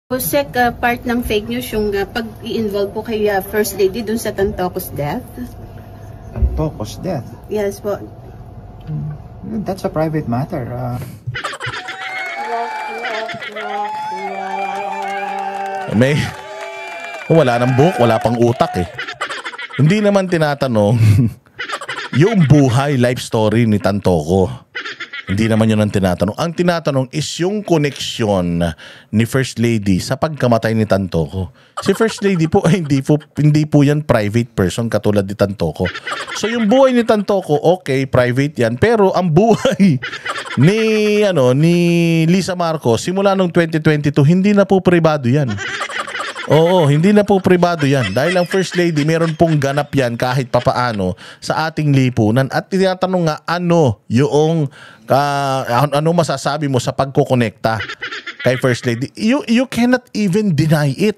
Sec, part ng fake news yung pag-i-involve po kay First Lady dun sa Tantocos death? Tantocos death? Yes po. That's a private matter. Wala nang buhok, wala pang utak eh. Hindi naman tinatanong yung buhay, life story ni Tantoco. Hindi naman yun ang tinatanong. Ang tinatanong is yung koneksyon ni First Lady sa pagkamatay ni Tantoco. Si First Lady po ay hindi po yan private person katulad ni Tantoco. So yung buhay ni Tantoco, okay, private yan. Pero ang buhay ni Lisa Marcos simula nung 2022, hindi na po pribado yan. Oo, hindi na po pribado yan. Dahil ang First Lady, meron pong ganap yan kahit papaano sa ating lipunan. At tinatanong nga, ano masasabi mo sa pagkukonekta kay First Lady? You cannot even deny it.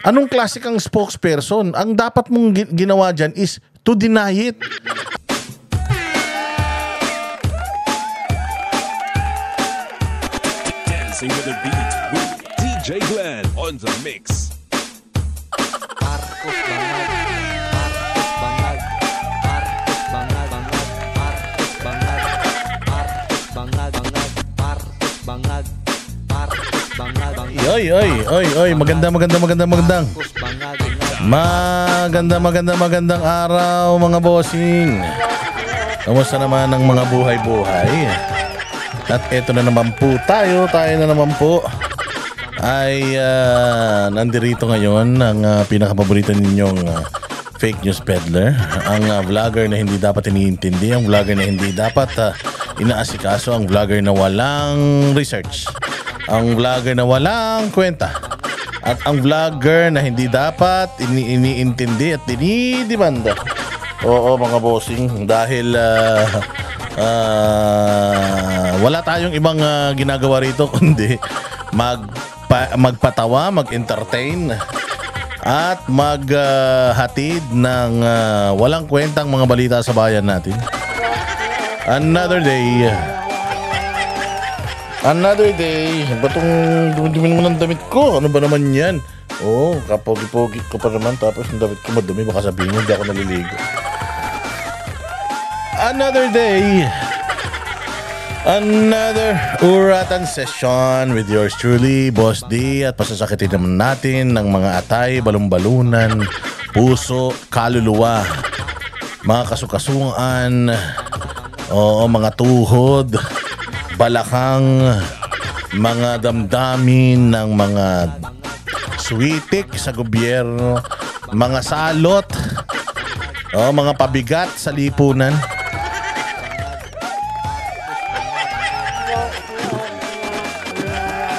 Anong klase kang spokesperson? Ang dapat mong ginawa dyan is to deny it. Dancing with the beat with DJ Glenn on the mix. Marcos Bangag, Marcos Bangag, Marcos Bangag, Marcos Bangag, Marcos Bangag, Marcos Bangag, Marcos Bangag. Magandang araw mga bossing. Kamusta naman ang mga buhay-buhay? At eto na naman po tayo na naman po ay nandirito ngayon ang pinakapaborito ninyong fake news peddler, ang vlogger na hindi dapat iniintindi, ang vlogger na hindi dapat inaasikaso, ang vlogger na walang research, ang vlogger na walang kwenta, at ang vlogger na hindi dapat iniintindi at dinidimanda. Oo mga bossing, dahil wala tayong ibang ginagawa rito kundi magpatawa, mag-entertain at maghatid ng walang kwentang mga balita sa bayan natin. Another day. Batong dumi naman ang damit ko. Ano ba naman yan? Oo, kapogi-pogi ko pa naman. Tapos ang damit ko madumi. Baka sabihin nyo, hindi ako naliligo. Another day. Another uratan session with yours truly, Boss D. At pasasakitin naman natin ng mga atay, balon-balunan, puso, kaluluwa, mga kasukasuan, mga tuhod, balakang, mga damdamin ng mga switik sa gobyerno, mga salot, mga pabigat sa lipunan.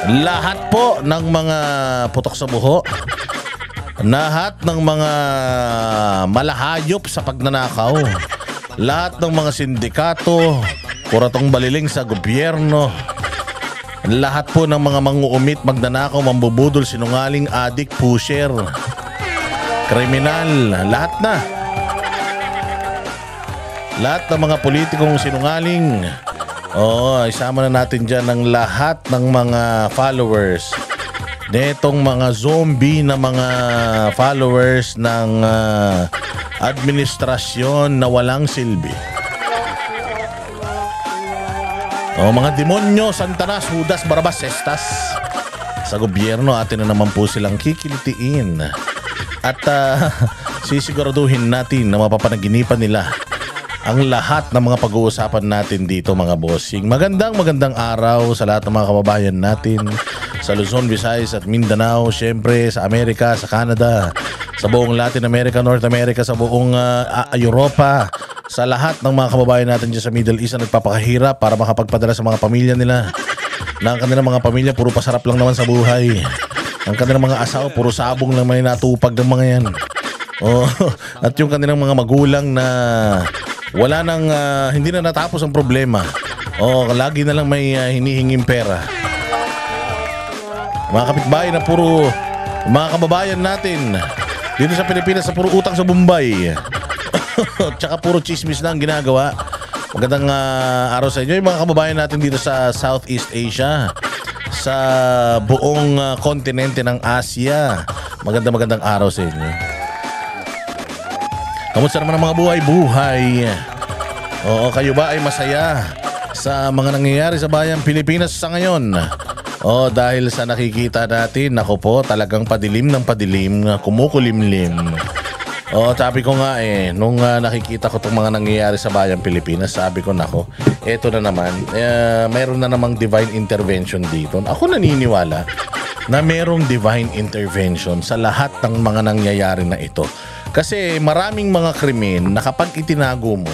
Lahat po ng mga putok sa buho, lahat ng mga malahayop sa pagnanakaw, lahat ng mga sindikato, kuratong baliling sa gobyerno, lahat po ng mga manguumit, magnanakaw, mambubudol, sinungaling, adik, pusher, kriminal, lahat na. Lahat ng mga politikong sinungaling, isama na natin dyan ang lahat ng mga followers netong mga zombie na mga followers ng administrasyon na walang silbi. Mga demonyo, Santanas, Judas, Barabas, Cestas sa gobyerno, atin na naman po silang kikilitiin at sisiguraduhin natin na mapapanaginipan nila ang lahat ng mga pag-uusapan natin dito mga bossing. Magandang araw sa lahat ng mga kababayan natin sa Luzon, Visayas at Mindanao, syempre sa Amerika, sa Canada, sa buong Latin America, North America, sa buong Europa, sa lahat ng mga kababayan natin dyan sa Middle East na nagpapakahirap para makapagpadala sa mga pamilya nila. Na ang kanilang mga pamilya puro pasarap lang naman sa buhay. Ang kanilang mga asawa puro sabong lang may natupag ng mga yan. At yung kanilang mga magulang na wala nang hindi na natapos ang problema. Lagi na lang may hinihinging pera. Mga kapitbahay na puro mga kababayan natin dito sa Pilipinas sa puro utang sa Bombay. Tsaka puro chismis na ang ginagawa. Magandang araw sa inyo yung mga kababayan natin dito sa Southeast Asia, sa buong kontinente ng Asia. Magandang araw sa inyo. Kamusta naman ang mga buhay-buhay? Oo, kayo ba ay masaya sa mga nangyayari sa bayang Pilipinas sa ngayon? Oh, dahil sa nakikita natin, nako po, talagang padilim ng padilim, kumukulimlim. Oh, sabi ko nga nung nakikita ko itong mga nangyayari sa bayang Pilipinas, sabi ko nako, eto na naman, mayroon na namang divine intervention dito. Ako naniniwala na mayroong divine intervention sa lahat ng mga nangyayari na ito. Kasi maraming mga krimen na kapag itinago mo,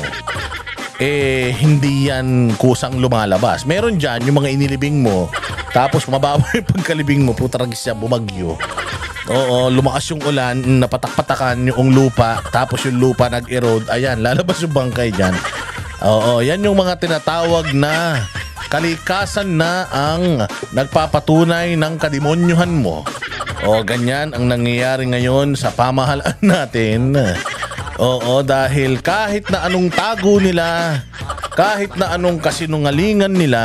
hindi yan kusang lumalabas. Meron dyan yung mga inilibing mo, tapos mababaw yung pagkalibing mo, putaragis siya, bumagyo. Oo, lumakas yung ulan, napatak-patakan yung lupa, tapos yung lupa nag-erode, ayan, lalabas yung bangkay dyan. Oo, yan yung mga tinatawag na kalikasan na ang nagpapatunay ng kademonyuhan mo. O, ganyan ang nangyayari ngayon sa pamahalaan natin. Oo, dahil kahit na anong tago nila, kahit na anong kasinungalingan nila,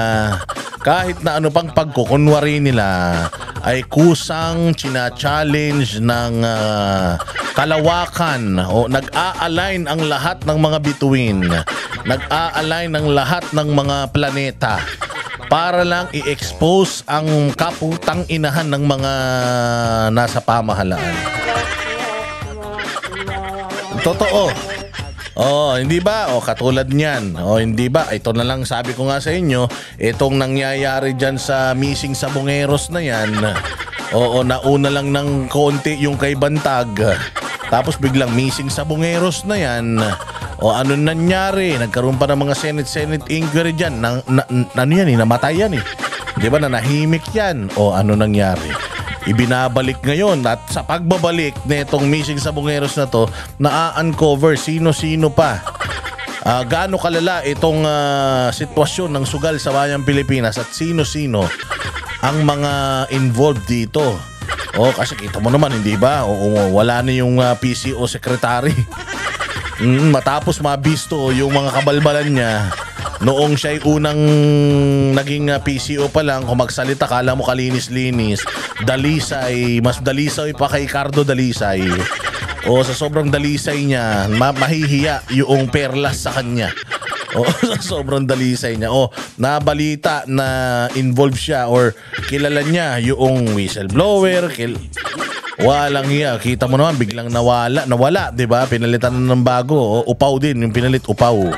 kahit na ano pang pagkukunwari nila, ay kusang china-challenge ng kalawakan o nag-a-align ang lahat ng mga bituin, nag-a-align ang lahat ng mga planeta para lang i-expose ang kaputang inahan ng mga nasa pamahalaan. Totoo. Oh, hindi ba? O katulad niyan. O hindi ba? Ito na lang sabi ko nga sa inyo, itong nangyayari diyan sa missing sabongeros na yan. Oo, nauna lang ng konti yung kay Bantag. Tapos biglang missing sabongeros na yan. O ano nangyari? Nagkaroon pa ng mga Senate inquiry diyan. Ano yan namatay yan Di ba nanahimik yan? O ano nangyari? Ibinabalik ngayon at sa pagbabalik nitong missing sabongeros na to, na-uncover sino-sino pa. Gaano kalala itong sitwasyon ng sugal sa bayang Pilipinas at sino-sino ang mga involved dito. O kasi kita mo naman, hindi ba? O, wala na yung PCO secretary. Matapos mabisto yung mga kabalbalan niya, noong siya'y unang naging PCO pa lang, kung magsalita, kala mo kalinis-linis, dalisay, mas dalisay pa kay Cardo Dalisay. O sa sobrang dalisay niya, mahihiya yung perlas sa kanya. O sa sobrang dalisay niya. O nabalita na involved siya or kilala niya yung whistleblower, walang hiya. Kita mo naman, biglang nawala, 'di ba? Pinalitan na ng bago. O, upaw din, yung pinalit upaw.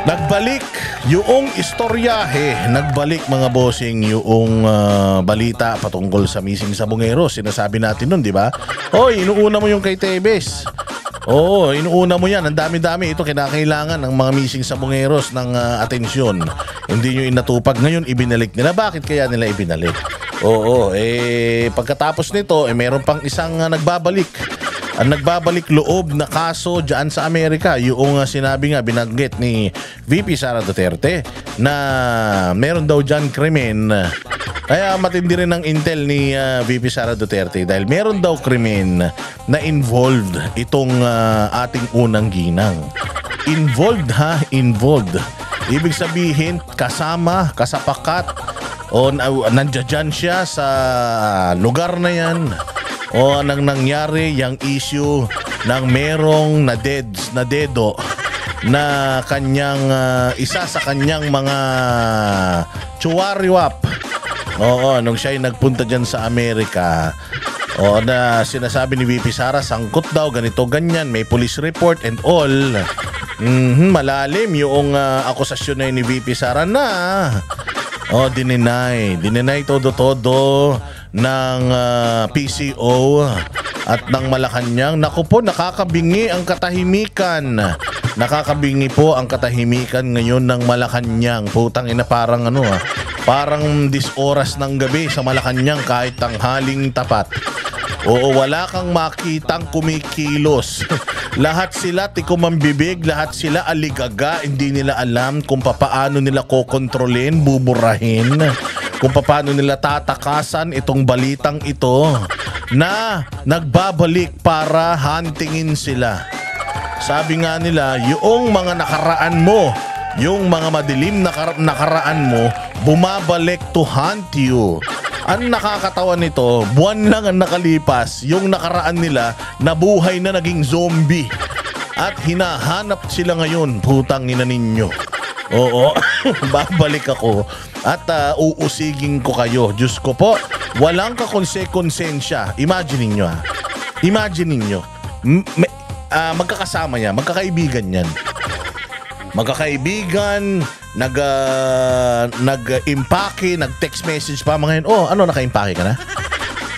Nagbalik yung istoryahe, nagbalik mga bossing yung balita patungkol sa missing sabongeros. Sinasabi natin nun, di ba? Hoy, inuuna mo yung kay Tebes. Oo, inuuna mo yan. Ang dami-dami ito, kinakailangan ng mga missing sabongeros ng atensyon. Hindi nyo inatupag. Ngayon, ibinalik nila. Bakit kaya nila ibinalik? Oo, pagkatapos nito, meron pang isang nagbabalik. Ang nagbabalik loob na kaso dyan sa Amerika, yung sinabi nga, binanggit ni VP Sara Duterte na meron daw dyan krimen. Kaya matindi rin ang intel ni VP Sara Duterte dahil meron daw krimen na involved itong ating unang ginang. Involved involved. Ibig sabihin kasama, kasapakat o nandiyan siya sa lugar na yan. O anong nangyari yung issue ng merong na dedo na kanyang isa sa kanyang mga chuwariwap. Oo, nung siya ay nagpunta dyan sa Amerika, o na sinasabi ni VP Sara, sangkot daw, ganito, ganyan, may police report and all. Malalim yung akusasyon na ni VP Sara na dininay todo-todo ng PCO at ng Malacanang. Naku po, nakakabingi ang katahimikan. Nakakabingi po ang katahimikan ngayon ng Malacanang. Putang ina, parang parang 10 oras ng gabi sa Malacanang kahit tanghaling tapat. Oo, wala kang makitang kumikilos. Lahat sila tikumambibig, lahat sila aligaga, hindi nila alam kung papaano nila kokontrolin, buburahin, kung papaano nila tatakasan itong balitang ito na nagbabalik para huntingin sila. Sabi nga nila, yung mga nakaraan mo, yung mga madilim na nakaraan mo bumabalik to haunt you. Ang nakakatawa nito, buwan lang ang nakalipas, yung nakaraan nila nabuhay na naging zombie. At hinahanap sila ngayon, putang ina ninyo. Oo, babalik ako at uusigin ko kayo. Diyos ko po, walang kakonsensya. Imagine ninyo ha. Imagine ninyo. Magkakasama yan, magkakaibigan yan. Magkakaibigan, nag-impake, nag-text message pa mga yun. Oh, ano, naka-impake ka na?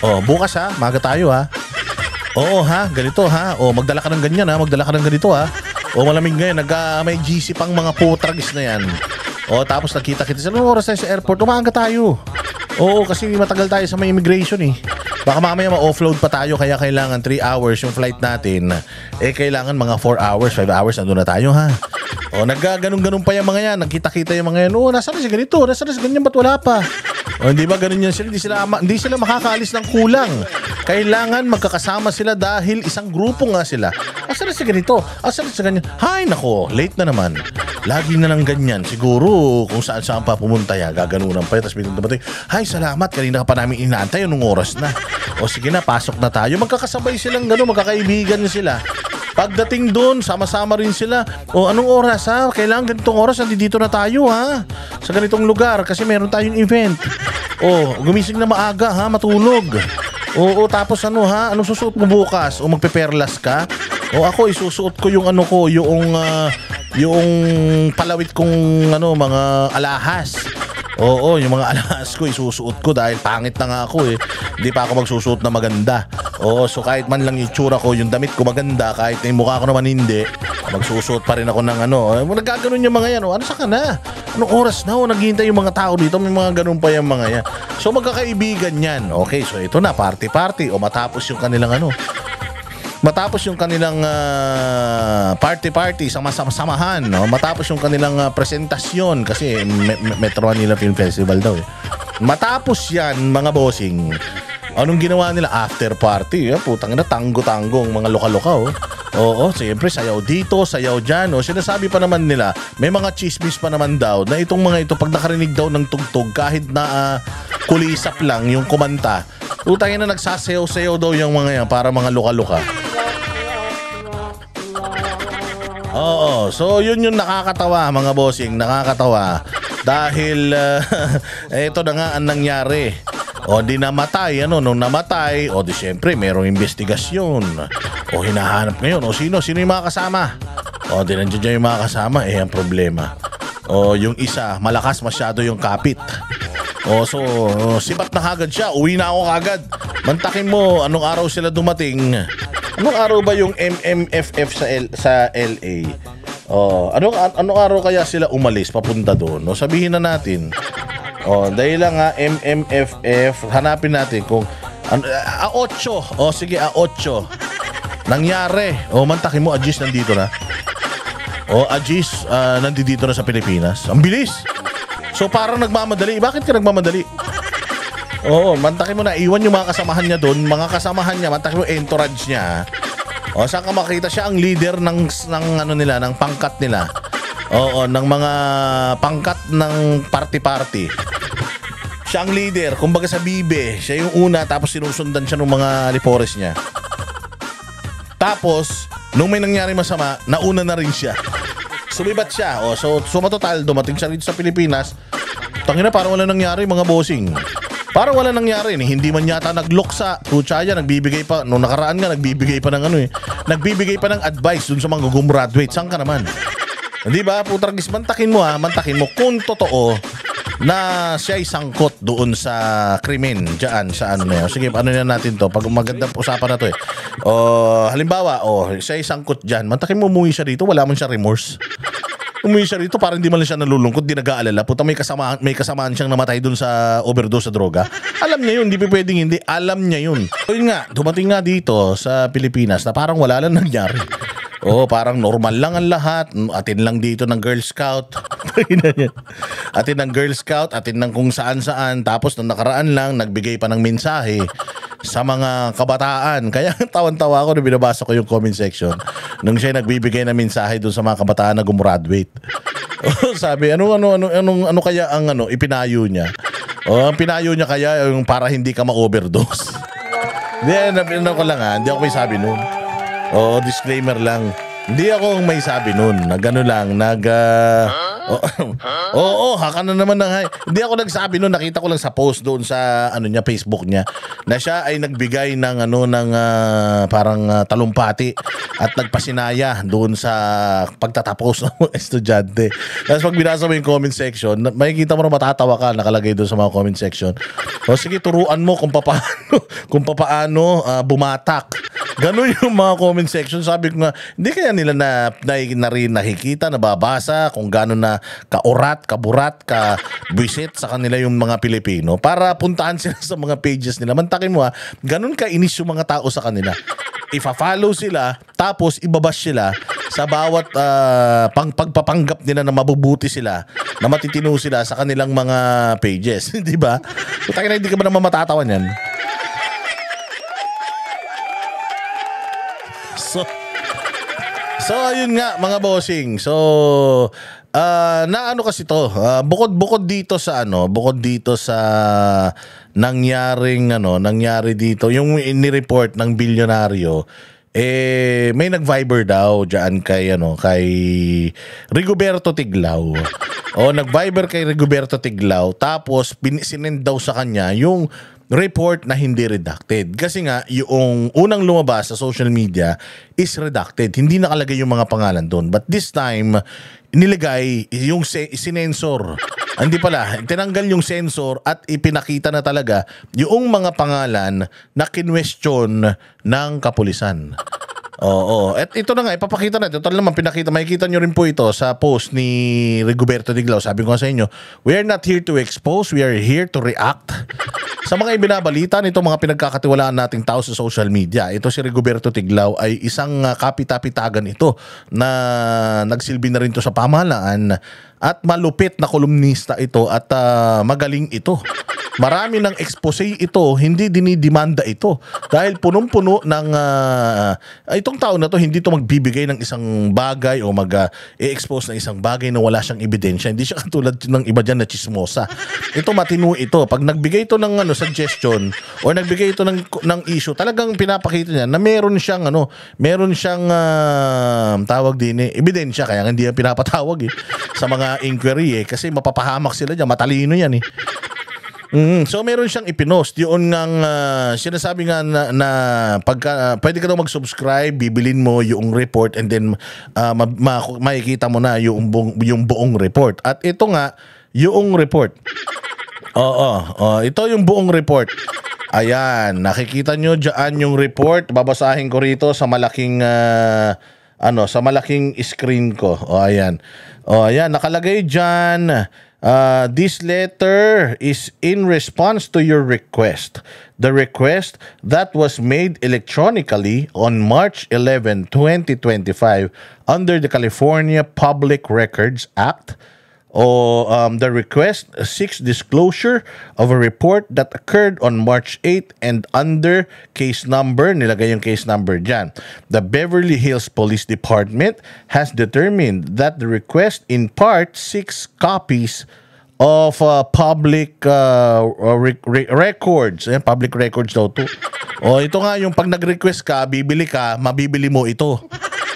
Oh, bukas ha, maga tayo ha. Oo ha, ganito ha. Oh, magdala ka ng ganyan ha, magdala ka ng ganito ha. Oh, malamig ngayon, may GC pang mga putragis na yan. Oh, tapos nakita-kita sila, anong oras tayo sa airport? Umaga tayo. Oo, kasi matagal tayo sa may immigration eh. Baka mamaya ma-offload pa tayo kaya kailangan 3 hours yung flight natin. Eh, kailangan mga 4 hours, 5 hours, nandun na tayo ha. O, naggaganong-ganong pa yung mga yan. Nagkita-kita yung mga yan. O, nasaan na si ganito? Nasaan na si ganyan? Ba't wala pa? O, hindi ba ganun yan sila? Hindi sila makakaalis ng kulang. Kailangan magkakasama sila dahil isang grupo nga sila. Nasaan na si ganito? Nasaan na si ganyan? Hay, nako, late na naman. Lagi na lang ganyan. Siguro, kung saan-saan pa pumunta ya, gaganunan pa. Tapos biglang dumating, hay, salamat. Kanina ka pa namin inaantay. Anong oras na? O, sige na, pasok na tayo. Magkakasabay silang gano'n. Magkakaibigan sila. Pagdating doon, sama-sama rin sila. O, anong oras ha? Kailangan ganitong oras, nandito na tayo ha? Sa ganitong lugar, kasi meron tayong event. O, gumising na maaga ha? Matulog. O, tapos ano ha? Anong susuot mo bukas? O, magpeperlas ka? O, ako isusuot ko yung ano ko, yung palawit kong ano, mga alahas. Oo, yung mga alahas ko isusuot ko dahil pangit na nga ako eh. Hindi pa ako magsusuot na maganda. Oo, so kahit man lang itsura ko, yung damit ko maganda, kahit yung mukha ko naman hindi, magsusuot pa rin ako ng ano. Nagkaganon yung mga yan. Ano sa ka na? Anong oras na? Naghihintay yung mga tao dito. May mga ganun pa yung mga yan. So magkakaibigan yan. Okay, so ito na, party-party. O matapos yung kanilang ano. Matapos yung kanilang party-party, sama-samahan, no? Matapos yung kanilang presentasyon, kasi Metro Manila Film Festival daw eh. Matapos yan, mga bossing, anong ginawa nila? After party, putang ina, tanggo-tanggong mga loka-loka, oh. Oo, siyempre, sayaw dito, sayaw dyan, oh. Sinasabi pa naman nila, may mga chismis pa naman daw, na itong mga ito, pag nakarinig daw ng tugtog, kahit na kulisap lang yung kumanta, putang ina, nagsasayaw-sayaw daw yung mga yan, para mga loka-loka. Oo, so yun yung nakakatawa mga bossing, nakakatawa dahil ito na nga ang nangyari. O di namatay, ano, nung namatay, o di syempre merong investigasyon. O hinahanap ngayon, o sino yung mga kasama? O di nandiyan yung mga kasama, ang problema. O yung isa, malakas masyado yung kapit. O so, sibat na kagad siya, uwi na ako kagad. Mantakin mo, anong araw sila dumating? Anong araw ba yung MMFF sa LA? Oh, anong araw kaya sila umalis papunta doon? No, sabihin na natin. Oh, dahil lang nga MMFF, hanapin natin kung 8. Oh, sige, 8. Nangyari. Oh, mantakin mo, Ajis nandito na. Oh, Ajis nandito na sa Pilipinas. Ang bilis. So parang nagmamadali. Bakit ka nagmamadali? Oo, mantakin mo na, iwan yung mga kasamahan niya doon. Mga kasamahan niya, mantakin mo entourage niya. O, saan ka makita siya ang leader ng ano nila, ng pangkat nila. Oo, ng mga pangkat ng party-party. Siya ang leader, kumbaga sa bibe. Siya yung una, tapos sinusundan siya ng mga lipores niya. Tapos, nung may nangyari masama, nauna na rin siya. Sumibat siya. O, so matotal, dumating siya rito sa Pilipinas. Tangina, parang wala nangyari mga bossing. Parang wala nangyari, hindi man yata nagloksa. Kutsaya, nagbibigay pa, nung nakaraan nga, nagbibigay pa ng ano eh. Nagbibigay pa ng advice dun sa mga gumraduate. Saan ka naman? Hindi ba, putragis, mantakin mo kung totoo na siya ay sangkot doon sa krimen, dyan, sa ano na yun. Sige, ano na natin to, pag magandang usapan na to eh. O, halimbawa, siya ay sangkot dyan, mantakin mo umuwi siya dito, wala man siya remorse. Umuwi siya rito, parang hindi man lang siya nalulungkot, di nag-aalala. Puta, may kasamaan siyang namatay dun sa overdose sa droga. Alam niya yun, hindi pwedeng hindi. Alam niya yun. So yun nga, dumating nga dito sa Pilipinas na parang wala lang nangyari. Parang normal lang ang lahat. Atin lang dito ng Girl Scout. Atin ng Girl Scout, atin ng kung saan-saan. Tapos nung nakaraan lang, nagbigay pa ng mensahe sa mga kabataan. Kaya tawan-tawa ako na binabasa ko yung comment section nung siya nagbibigay ng mensahe doon sa mga kabataan na gumraduate. Sabi, ano kaya ang ipinayo niya? Ang pinayo niya kaya yung para hindi ka ma-overdose. Hindi, ko lang hindi ako may sabi nun. Disclaimer lang. Hindi ako may sabi nun. Haka na naman Hindi ako nagsabi nun. Nakita ko lang sa post doon sa Facebook niya na siya ay nagbigay ng parang talumpati at nagpasinaya doon sa pagtatapos ng estudyante. Tapos pag binasa mo yung comment section, makikita mo na matatawa ka nakalagay doon sa mga comment section. Sige, turuan mo kung papaano bumatak. Ganun yung mga comment section. Sabi ko nga, hindi kaya nila na rin nakikita, nababasa kung gano'n na kaurat, kaburat, kabwisit sa kanila yung mga Pilipino para puntaan sila sa mga pages nila. Mantakin mo ganun kainis yung mga tao sa kanila. Ifa-follow sila, tapos ibabash sila sa bawat pagpapanggap nila na mabubuti sila, na matitino sila sa kanilang mga pages. Di ba? Mantakin na, hindi ka ba naman matatawan yan? So ayun nga mga bossing. So kasi to, bukod dito sa nangyari dito, yung ini-report ng bilyonaryo, may nag-Viber daw diyan kay Rigoberto Tiglao. Nag-Viber kay Rigoberto Tiglao, tapos sinend daw sa kanya yung report na hindi redacted. Kasi nga, yung unang lumabas sa social media is redacted. Hindi nakalagay yung mga pangalan doon. But this time, nilagay yung sinensor. Hindi pala, tinanggal yung sensor at ipinakita na talaga yung mga pangalan na kinwestiyon ng kapulisan. At ito na nga, ipapakita natin. Total naman, makikita nyo rin po ito sa post ni Rigoberto Tiglao. Sabi ko sa inyo, we are not here to expose, we are here to react sa mga ibinabalita nito, mga pinagkakatiwalaan nating tao sa social media. Ito si Rigoberto Tiglao ay isang kapitapitagan ito na nagsilbi na rin to sa pamahalaan at malupit na kolumnista ito at magaling ito. Marami ng expose ito, hindi dinidemanda ito. Dahil punong-puno ng itong tao na to, hindi to magbibigay ng isang bagay o mag-expose ng isang bagay na wala siyang ebidensya. Hindi siya katulad ng iba dyan na chismosa. Ito matino ito. Pag nagbigay ito ng suggestion o nagbigay ito ng issue, talagang pinapakita niya na meron siyang tawag din ebidensya, kaya hindi yan pinapatawag sa mga inquiry kasi mapapahamak sila dyan. Matalino yan So meron siyang ipinost. Yun ngang sinasabi nga na pagka pwede ka daw mag-subscribe, bibilin mo yung report and then makikita mo na yung buong report. At ito nga, yung report. Ito yung buong report. Ayan, nakikita nyo dyan yung report. Babasahin ko rito sa malaking sa malaking screen ko. Ayan. Ayan, nakalagay dyan. This letter is in response to your request. The request that was made electronically on March 11, 2025 under the California Public Records Act. The request seeks disclosure of a report that occurred on March 8 and under case number, nilagay yung case number dyan. The Beverly Hills Police Department has determined that the request in part seeks copies of public records. Public records daw to. Ito nga yung pag nag-request ka, bibili ka, mabibili mo ito.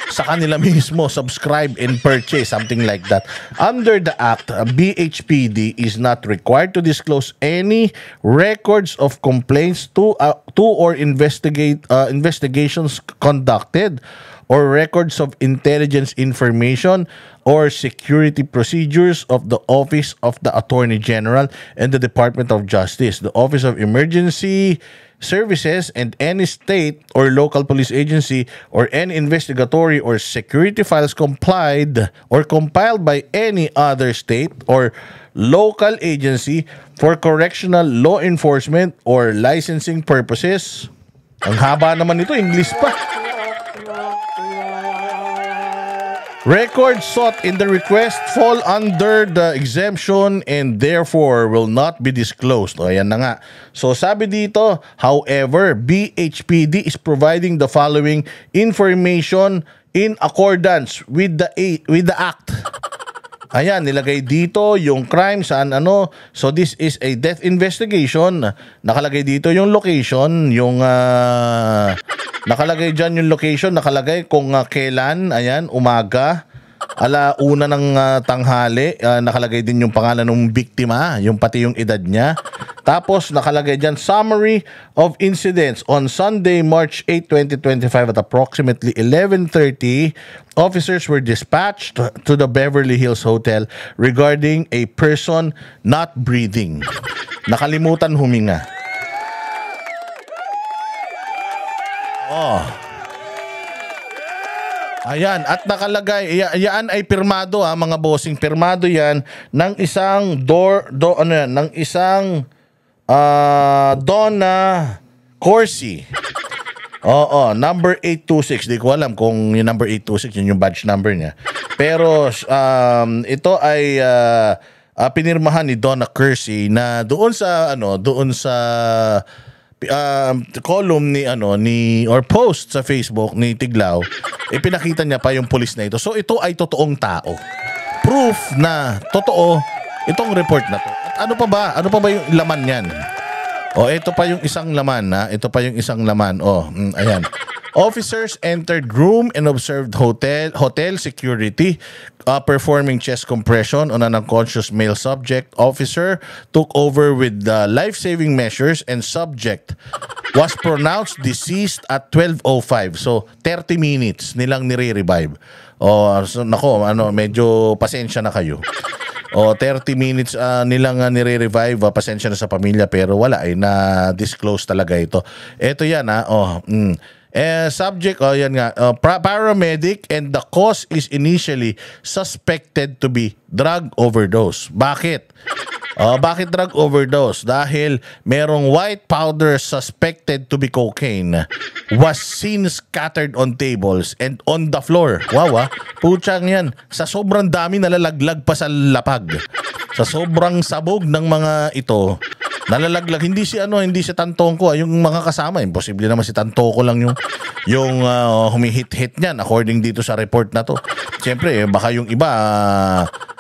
Sa kanila mismo, subscribe and purchase, something like that. Under the Act, BHPD is not required to disclose any records of complaints to or investigations conducted or records of intelligence information or security procedures of the Office of the Attorney General and the Department of Justice, the Office of Emergency Services, and any state or local police agency or any investigatory or security files compiled or compiled by any other state or local agency for correctional law enforcement or licensing purposes. Ang haba naman ito, English pa. Records sought in the request fall under the exemption and therefore will not be disclosed. Ayan na nga. So sabi dito, however, BHPD is providing the following information in accordance with the Act. Ayan, nilagay dito yung crime saan ano. So this is a death investigation. Nakalagay dito yung location, yung nakalagay dyan yung location, nakalagay kung kailan, ayan, umaga, 1:00 ng tanghali, nakalagay din yung pangalan ng biktima, yung pati yung edad niya. Tapos nakalagay dyan, summary of incidents on Sunday, March 8, 2025 at approximately 11:30, officers were dispatched to the Beverly Hills Hotel regarding a person not breathing. Nakalimutan huminga. Oh. Ayan, at nakalagay, yan ay pirmado mga bossing, pirmado yan ng isang ng isang Donna Corsi. Oo, number 826. Di ko alam kung yung number 826 yun yung badge number niya. Pero ito ay pinirmahan ni Donna Corsi na doon sa column ni or post sa Facebook ni Tiglaw, ipinakita niya pa yung pulis na ito. So ito ay totoong tao. Proof na totoo itong report na to. At ano pa ba yung laman niyan? Ito pa yung isang laman Ito pa yung isang laman. Ayan. Officers entered room and observed hotel security performing chest compression on an unconscious male subject. Officer took over with the life-saving measures and subject was pronounced deceased at 12:05. So 30 minutes nilang nire-revive. So nako, medyo pasensya na kayo. 30 minutes nilang nire-revive. Pasensya na sa pamilya pero wala na-disclose talaga ito. Ito yan subject, yan nga, paramedic, and the cause is initially suspected to be drug overdose. Bakit? Bakit drug overdose? Dahil merong white powder suspected to be cocaine was seen scattered on tables and on the floor. Wow, putsang yan. Sa sobrang dami nalalaglag pa sa lapag. Sa sobrang sabog ng mga ito, nalalaglag. Hindi si Tantong ko, yung mga kasama. Imposible naman si Tantong ko lang yung humihit-hit niyan according dito sa report na to. Siyempre, baka yung iba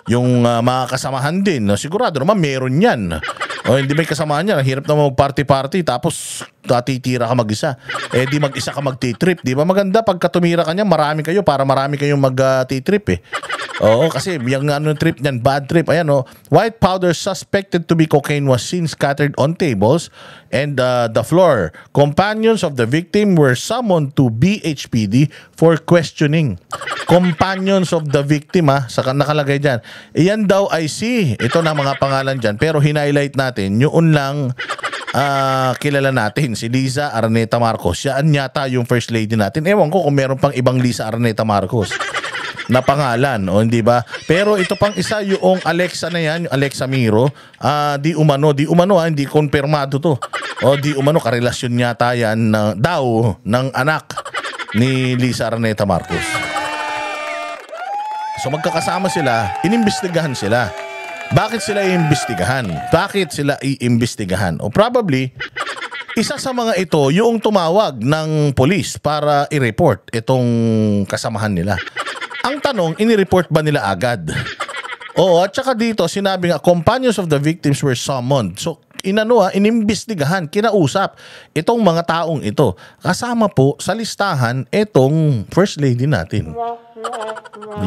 yung mga kasamahan din. Sigurado naman meron yan. Hindi may kasamahan yan. Ang hirap naman mag-party-party tapos titira ka mag-isa. Di mag-isa ka mag-t-trip. Di ba maganda pagka tumira ka niya, marami kayo para marami kayong mag-t-trip kasi yung trip niyan, bad trip. Ayan white powder suspected to be cocaine was seen scattered on tables and the floor. Companions of the victim were summoned to BHPD for questioning. Companions of the victim saka nakalagay dyan. Iyan daw ay ito na mga pangalan dyan pero hinighlight natin yun lang kilala natin si Liza Araneta Marcos. Yan yata yung first lady natin. Ewan ko kung meron pang ibang Liza Araneta Marcos na pangalan, hindi ba? Pero ito pang isa yung Alexa na yan, yung Alexa Miro, di umano, hindi konfirmado to. Di umano, karelasyon yata yan daw ng anak ni Liza Araneta Marcos. So magkakasama sila, inimbestigahan sila. Bakit sila iimbestigahan? Probably, isa sa mga ito, yung tumawag ng polis para i-report itong kasamahan nila. Ang tanong, ini-report ba nila agad? At saka dito, sinabi nga, companions of the victims were summoned. So, inimbestigahan, kinausap itong mga taong ito. Kasama po sa listahan itong first lady natin.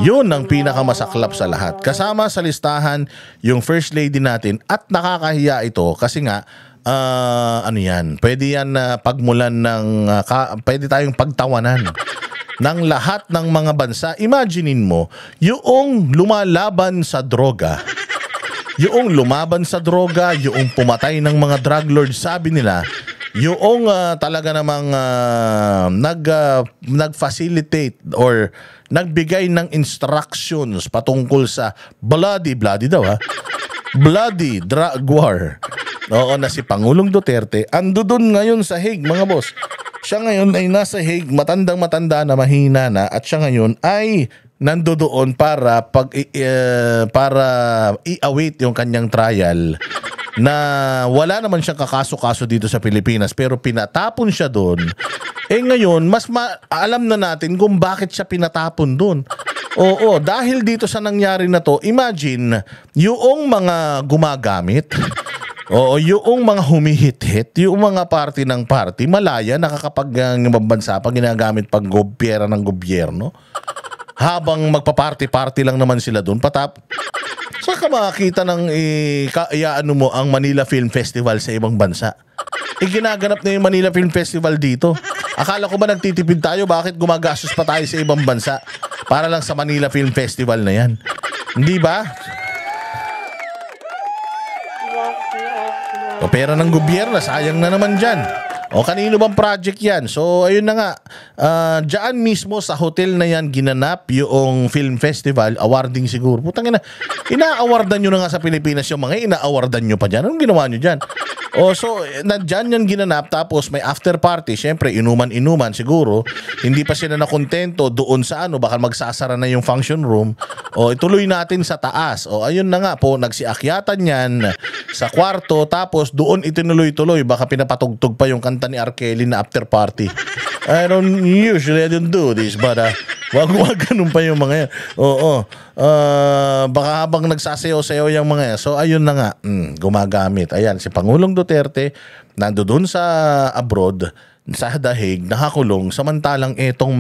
Yun ang pinakamasaklap sa lahat. Kasama sa listahan yung first lady natin at nakakahiya ito kasi nga, pwede yan pagmulan ng, pwede tayong pagtawanan ng lahat ng mga bansa. Imaginein mo, yung lumalaban sa droga, yung pumatay ng mga drug lords, sabi nila, yung talaga namang nag-facilitate or nagbigay ng instructions patungkol sa bloody drug war. Na si Pangulong Duterte, ando doon ngayon sa Hague, mga boss. Siya ngayon ay nasa Hague, matandang-matanda na, mahina na, at siya ngayon ay nandoon para i-await yung kanyang trial na wala naman siyang kakaso-kaso dito sa Pilipinas pero pinatapon siya doon. Ngayon, alam na natin kung bakit siya pinatapon doon. Oo, dahil dito sa nangyari na to, imagine, yung mga gumagamit, oo, yung mga humihit-hit, yung mga party ng party, malaya, nakakapag ng bansa pag ginagamit pag pera ng gobyerno. Habang magpa-party-party lang naman sila doon, saka makakita ng ano mo ang Manila Film Festival sa ibang bansa. Ginaganap na yung Manila Film Festival dito. Akala ko ba nagtitipid tayo? Bakit gumagastos pa tayo sa ibang bansa para lang sa Manila Film Festival na yan? Hindi ba? O pera ng gobyerno, sayang na naman dyan. O kanino bang project yan? So ayun na nga, dyan mismo sa hotel na yan ginanap yung film festival, awarding siguro. Putang ina, ina-awardan nyo na nga sa Pilipinas yung mga ina-awardan nyo pa dyan. Anong ginawa nyo dyan? O so, dyan yan ginanap, tapos may after party, syempre inuman-inuman siguro. Hindi pa sila nakontento doon sa ano, baka magsasara na yung function room. O ituloy natin sa taas. O ayun na nga po, nagsiakyatan yan sa kwarto, tapos doon itinuloy-tuloy, baka pinapatugtog pa yung kanta ni R. Kelly na after party. I don't do this, but wag ganun pa yung mga yan. Oo. Baka habang nagsasayaw-sayaw yung mga yan. So ayun na nga, gumagamit. Ayan, si Pangulong Duterte nandoon sa abroad, sa The Hague, nakakulong, samantalang etong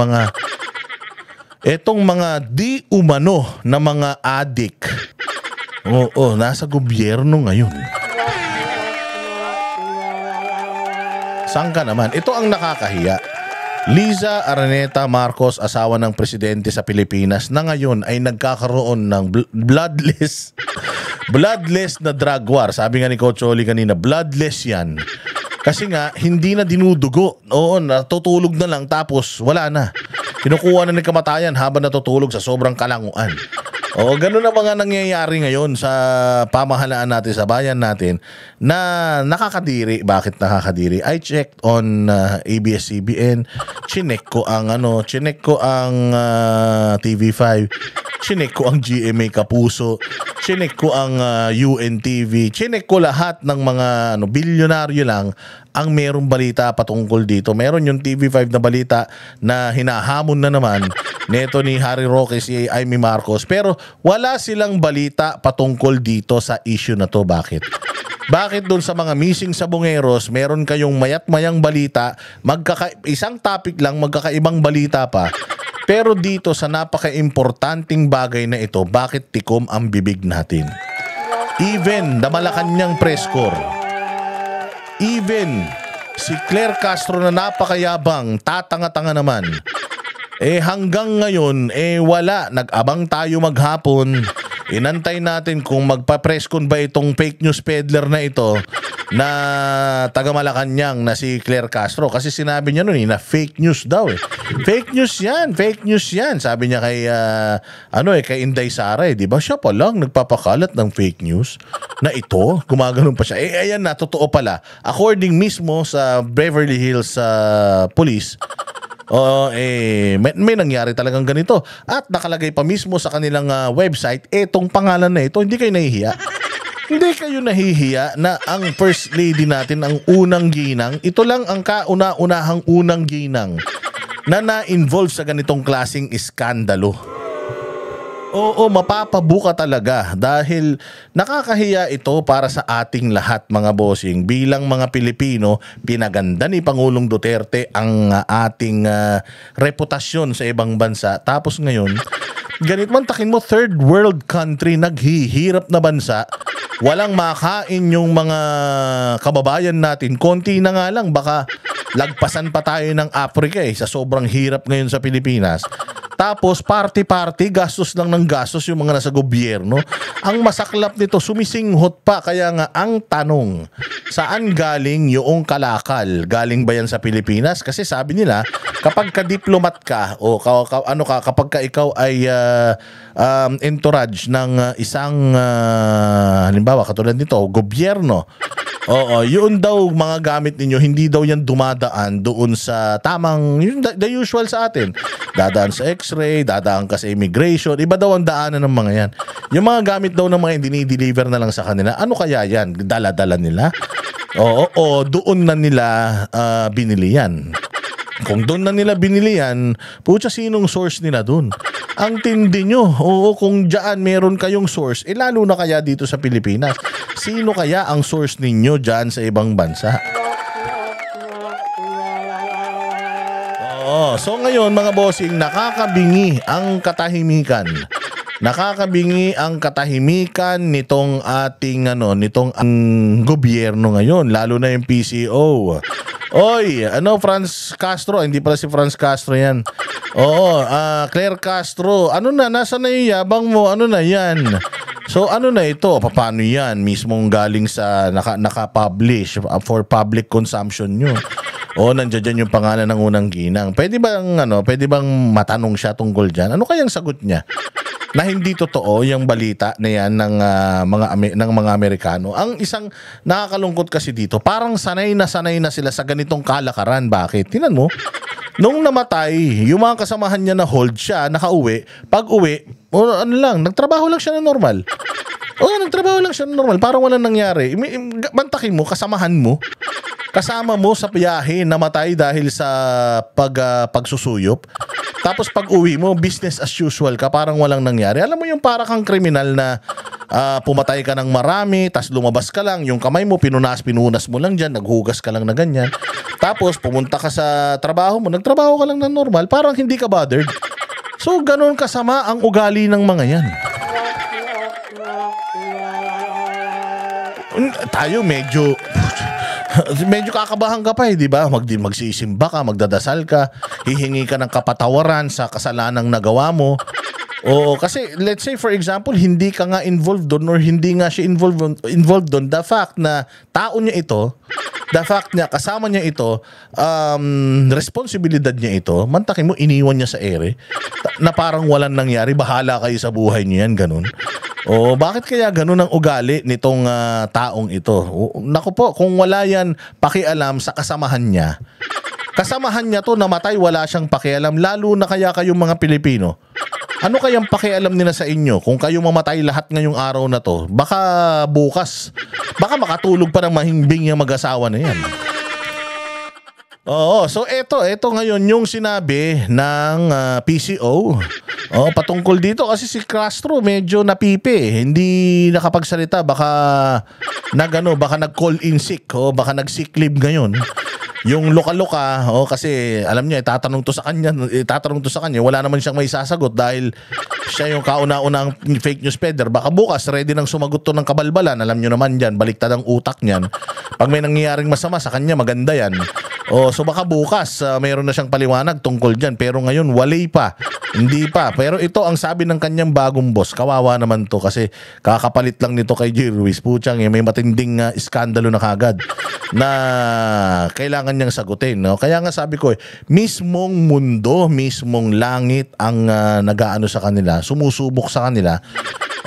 mga di umano na mga adik. Oo, nasa gobyerno ngayon. Saan ka naman? Ito ang nakakahiya. Liza Araneta Marcos, asawa ng presidente sa Pilipinas, na ngayon ay nagkakaroon ng bloodless na drug war. Sabi nga ni Coach Oli kanina, bloodless yan. Kasi nga, hindi na dinudugo. Oo, natutulog na lang tapos wala na. Kinukuha na ng kamatayan habang natutulog sa sobrang kalanguan. Oo, ganun ang mga nangyayari ngayon sa pamahalaan natin, sa bayan natin, na nakakadiri. Bakit nakakadiri? I checked on ABS-CBN, chinek ko ang TV5, chinek ko ang GMA Kapuso, chinek ko ang UNTV, chinek ko lahat ng mga bilyonaryo lang ang merong balita patungkol dito. Meron yung TV5 na balita na hinahamon na naman neto ni Harry Roque si Amy Marcos, pero wala silang balita patungkol dito sa issue na to. Bakit? Bakit doon sa mga missing sa Bungeros meron kayong mayat-mayang balita, isang topic lang, magkakaibang balita pa, pero dito sa napaka-importanting bagay na ito, bakit tikom ang bibig natin? Even the Malacanang press corps, even si Claire Castro na napakayabang, tatanga-tanga naman, hanggang ngayon, wala. Nag-abang tayo maghapon. Inantay natin kung magpa-preskon ba itong fake news peddler na ito na taga Malacanang na si Claire Castro. Kasi sinabi niya noon na fake news daw Fake news yan. Sabi niya kay Inday Sara, di ba? Siya pa lang nagpapakalat ng fake news na ito. Gumaganon pa siya. Ayan na, totoo pala. According mismo sa Beverly Hills Police, may nangyari talagang ganito. At nakalagay pa mismo sa kanilang website, etong pangalan na ito. Hindi kayo nahihiya? Hindi kayo nahihiya na ang First Lady natin, ang unang ginang, ito lang ang kauna-unahang unang ginang na na-involve sa ganitong klaseng iskandalo. Oo, mapapabuka talaga dahil nakakahiya ito para sa ating lahat, mga bossing. Bilang mga Pilipino, pinaganda ni Pangulong Duterte ang ating reputasyon sa ibang bansa. Tapos ngayon, ganit man takin mo, third world country, naghihirap na bansa, walang makain yung mga kababayan natin. Konti na nga lang, baka lagpasan pa tayo ng Africa sa sobrang hirap ngayon sa Pilipinas. Tapos party-party, gastos lang ng gastos yung mga nasa gobyerno. Ang masaklap nito, sumisinghot pa. Kaya nga ang tanong, saan galing yung kalakal? Galing ba yan sa Pilipinas? Kasi sabi nila, kapag ka-diplomat ka o kapag ka ikaw ay entourage ng isang halimbawa katulad nito, gobyerno, yun daw mga gamit ninyo, hindi daw yan dumadaan doon sa tamang, the usual sa atin. Dadaan sa x-ray, dadaan ka sa immigration, iba daw ang daanan ng mga yan. Yung mga gamit daw ng mga dinideliver na lang sa kanila, ano kaya yan? Dala-dala nila? O doon na nila binili yan. Kung doon na nila binili yan, pucha, sinong source nila doon? Ang tindi nyo. Oo, kung dyan meron kayong source, lalo na kaya dito sa Pilipinas. Sino kaya ang source ninyo dyan sa ibang bansa? Oo, so ngayon mga bossing, nakakabingi ang katahimikan. Nakakabingi ang katahimikan nitong ating nitong gobyerno ngayon, lalo na yung PCO. Oy, Franz Castro, hindi pala si Franz Castro 'yan. Oo, Claire Castro. Nasa na yung yabang mo? Ano na 'yan? So ano na ito? Paano 'yan? Mismong galing sa naka-publish for public consumption nyo. O nandiyan dyan yung pangalan ng unang ginang. Pwede bang matanong siya tungkol diyan? Ano kayang sagot niya? Na hindi totoo yung balita na yan ng mga Amerikano. Ang isang nakakalungkot kasi dito, parang sanay na sila sa ganitong kalakaran. Bakit? Tingnan mo, nung namatay, yung mga kasamahan niya na hold siya, nakauwi, pag-uwi, nagtrabaho lang siya na normal. Nagtrabaho lang siya na normal, parang walang nangyari. Bantakin mo, kasamahan mo, kasama mo sa biyahe, namatay dahil sa pagsusuyop. Tapos pag uwi mo, business as usual ka, parang walang nangyari. Alam mo yung para kang kriminal na pumatay ka ng marami, tas lumabas ka lang, yung kamay mo, pinunas mo lang dyan, naghugas ka lang na ganyan. Tapos pumunta ka sa trabaho mo, nagtrabaho ka lang na normal, parang hindi ka bothered. So ganun kasama ang ugali ng mga yan. Tayo medyo kakabahan ka pa di ba? Magsisimba ka, magdadasal ka, hihingi ka ng kapatawaran sa kasalanang nagawa mo. Oo, kasi let's say for example, hindi ka nga involved doon or hindi nga siya involved doon. The fact na tao niya ito, the fact niya, kasama niya ito, responsibilidad niya ito, mantakin mo, iniwan niya sa ere, na parang walang nangyari, bahala kayo sa buhay niyo yan, ganun. O bakit kaya ganun ang ugali nitong taong ito? Naku po, kung wala yan pakialam sa kasamahan niya to, namatay, wala siyang pakialam, lalo na kaya kayong mga Pilipino. Ano kayang pakialam nila sa inyo kung kayo mamatay lahat ngayong araw na to? Baka bukas, baka makatulog pa ng mahimbing yung mag-asawa na yan. Oo, so eto ngayon yung sinabi ng PCO. Patungkol dito kasi si Castro medyo napipi, hindi nakapagsalita, baka nag-call in sick, baka nag-sick leave ngayon. Yung loka-loka, kasi alam niya, itatanong to sa kanya, wala naman siyang may sasagot dahil siya yung kauna-unang fake news spreader. Baka bukas ready nang sumagot to ng kabalbalan. Alam niyo naman diyan, baliktad ang utak niyan. Pag may nangyayaring masama sa kanya, maganda yan. So baka bukas mayroon na siyang paliwanag tungkol diyan, pero ngayon walay pa. Hindi pa. Pero ito ang sabi ng kanyang bagong boss. Kawawa naman to kasi kakapalit lang nito kay J. Ruiz. Putsang may matinding iskandalo na kagad na kailangan niyang sagutin. No? Kaya nga sabi ko, mismong mundo, mismong langit ang nagaano sa kanila, sumusubok sa kanila.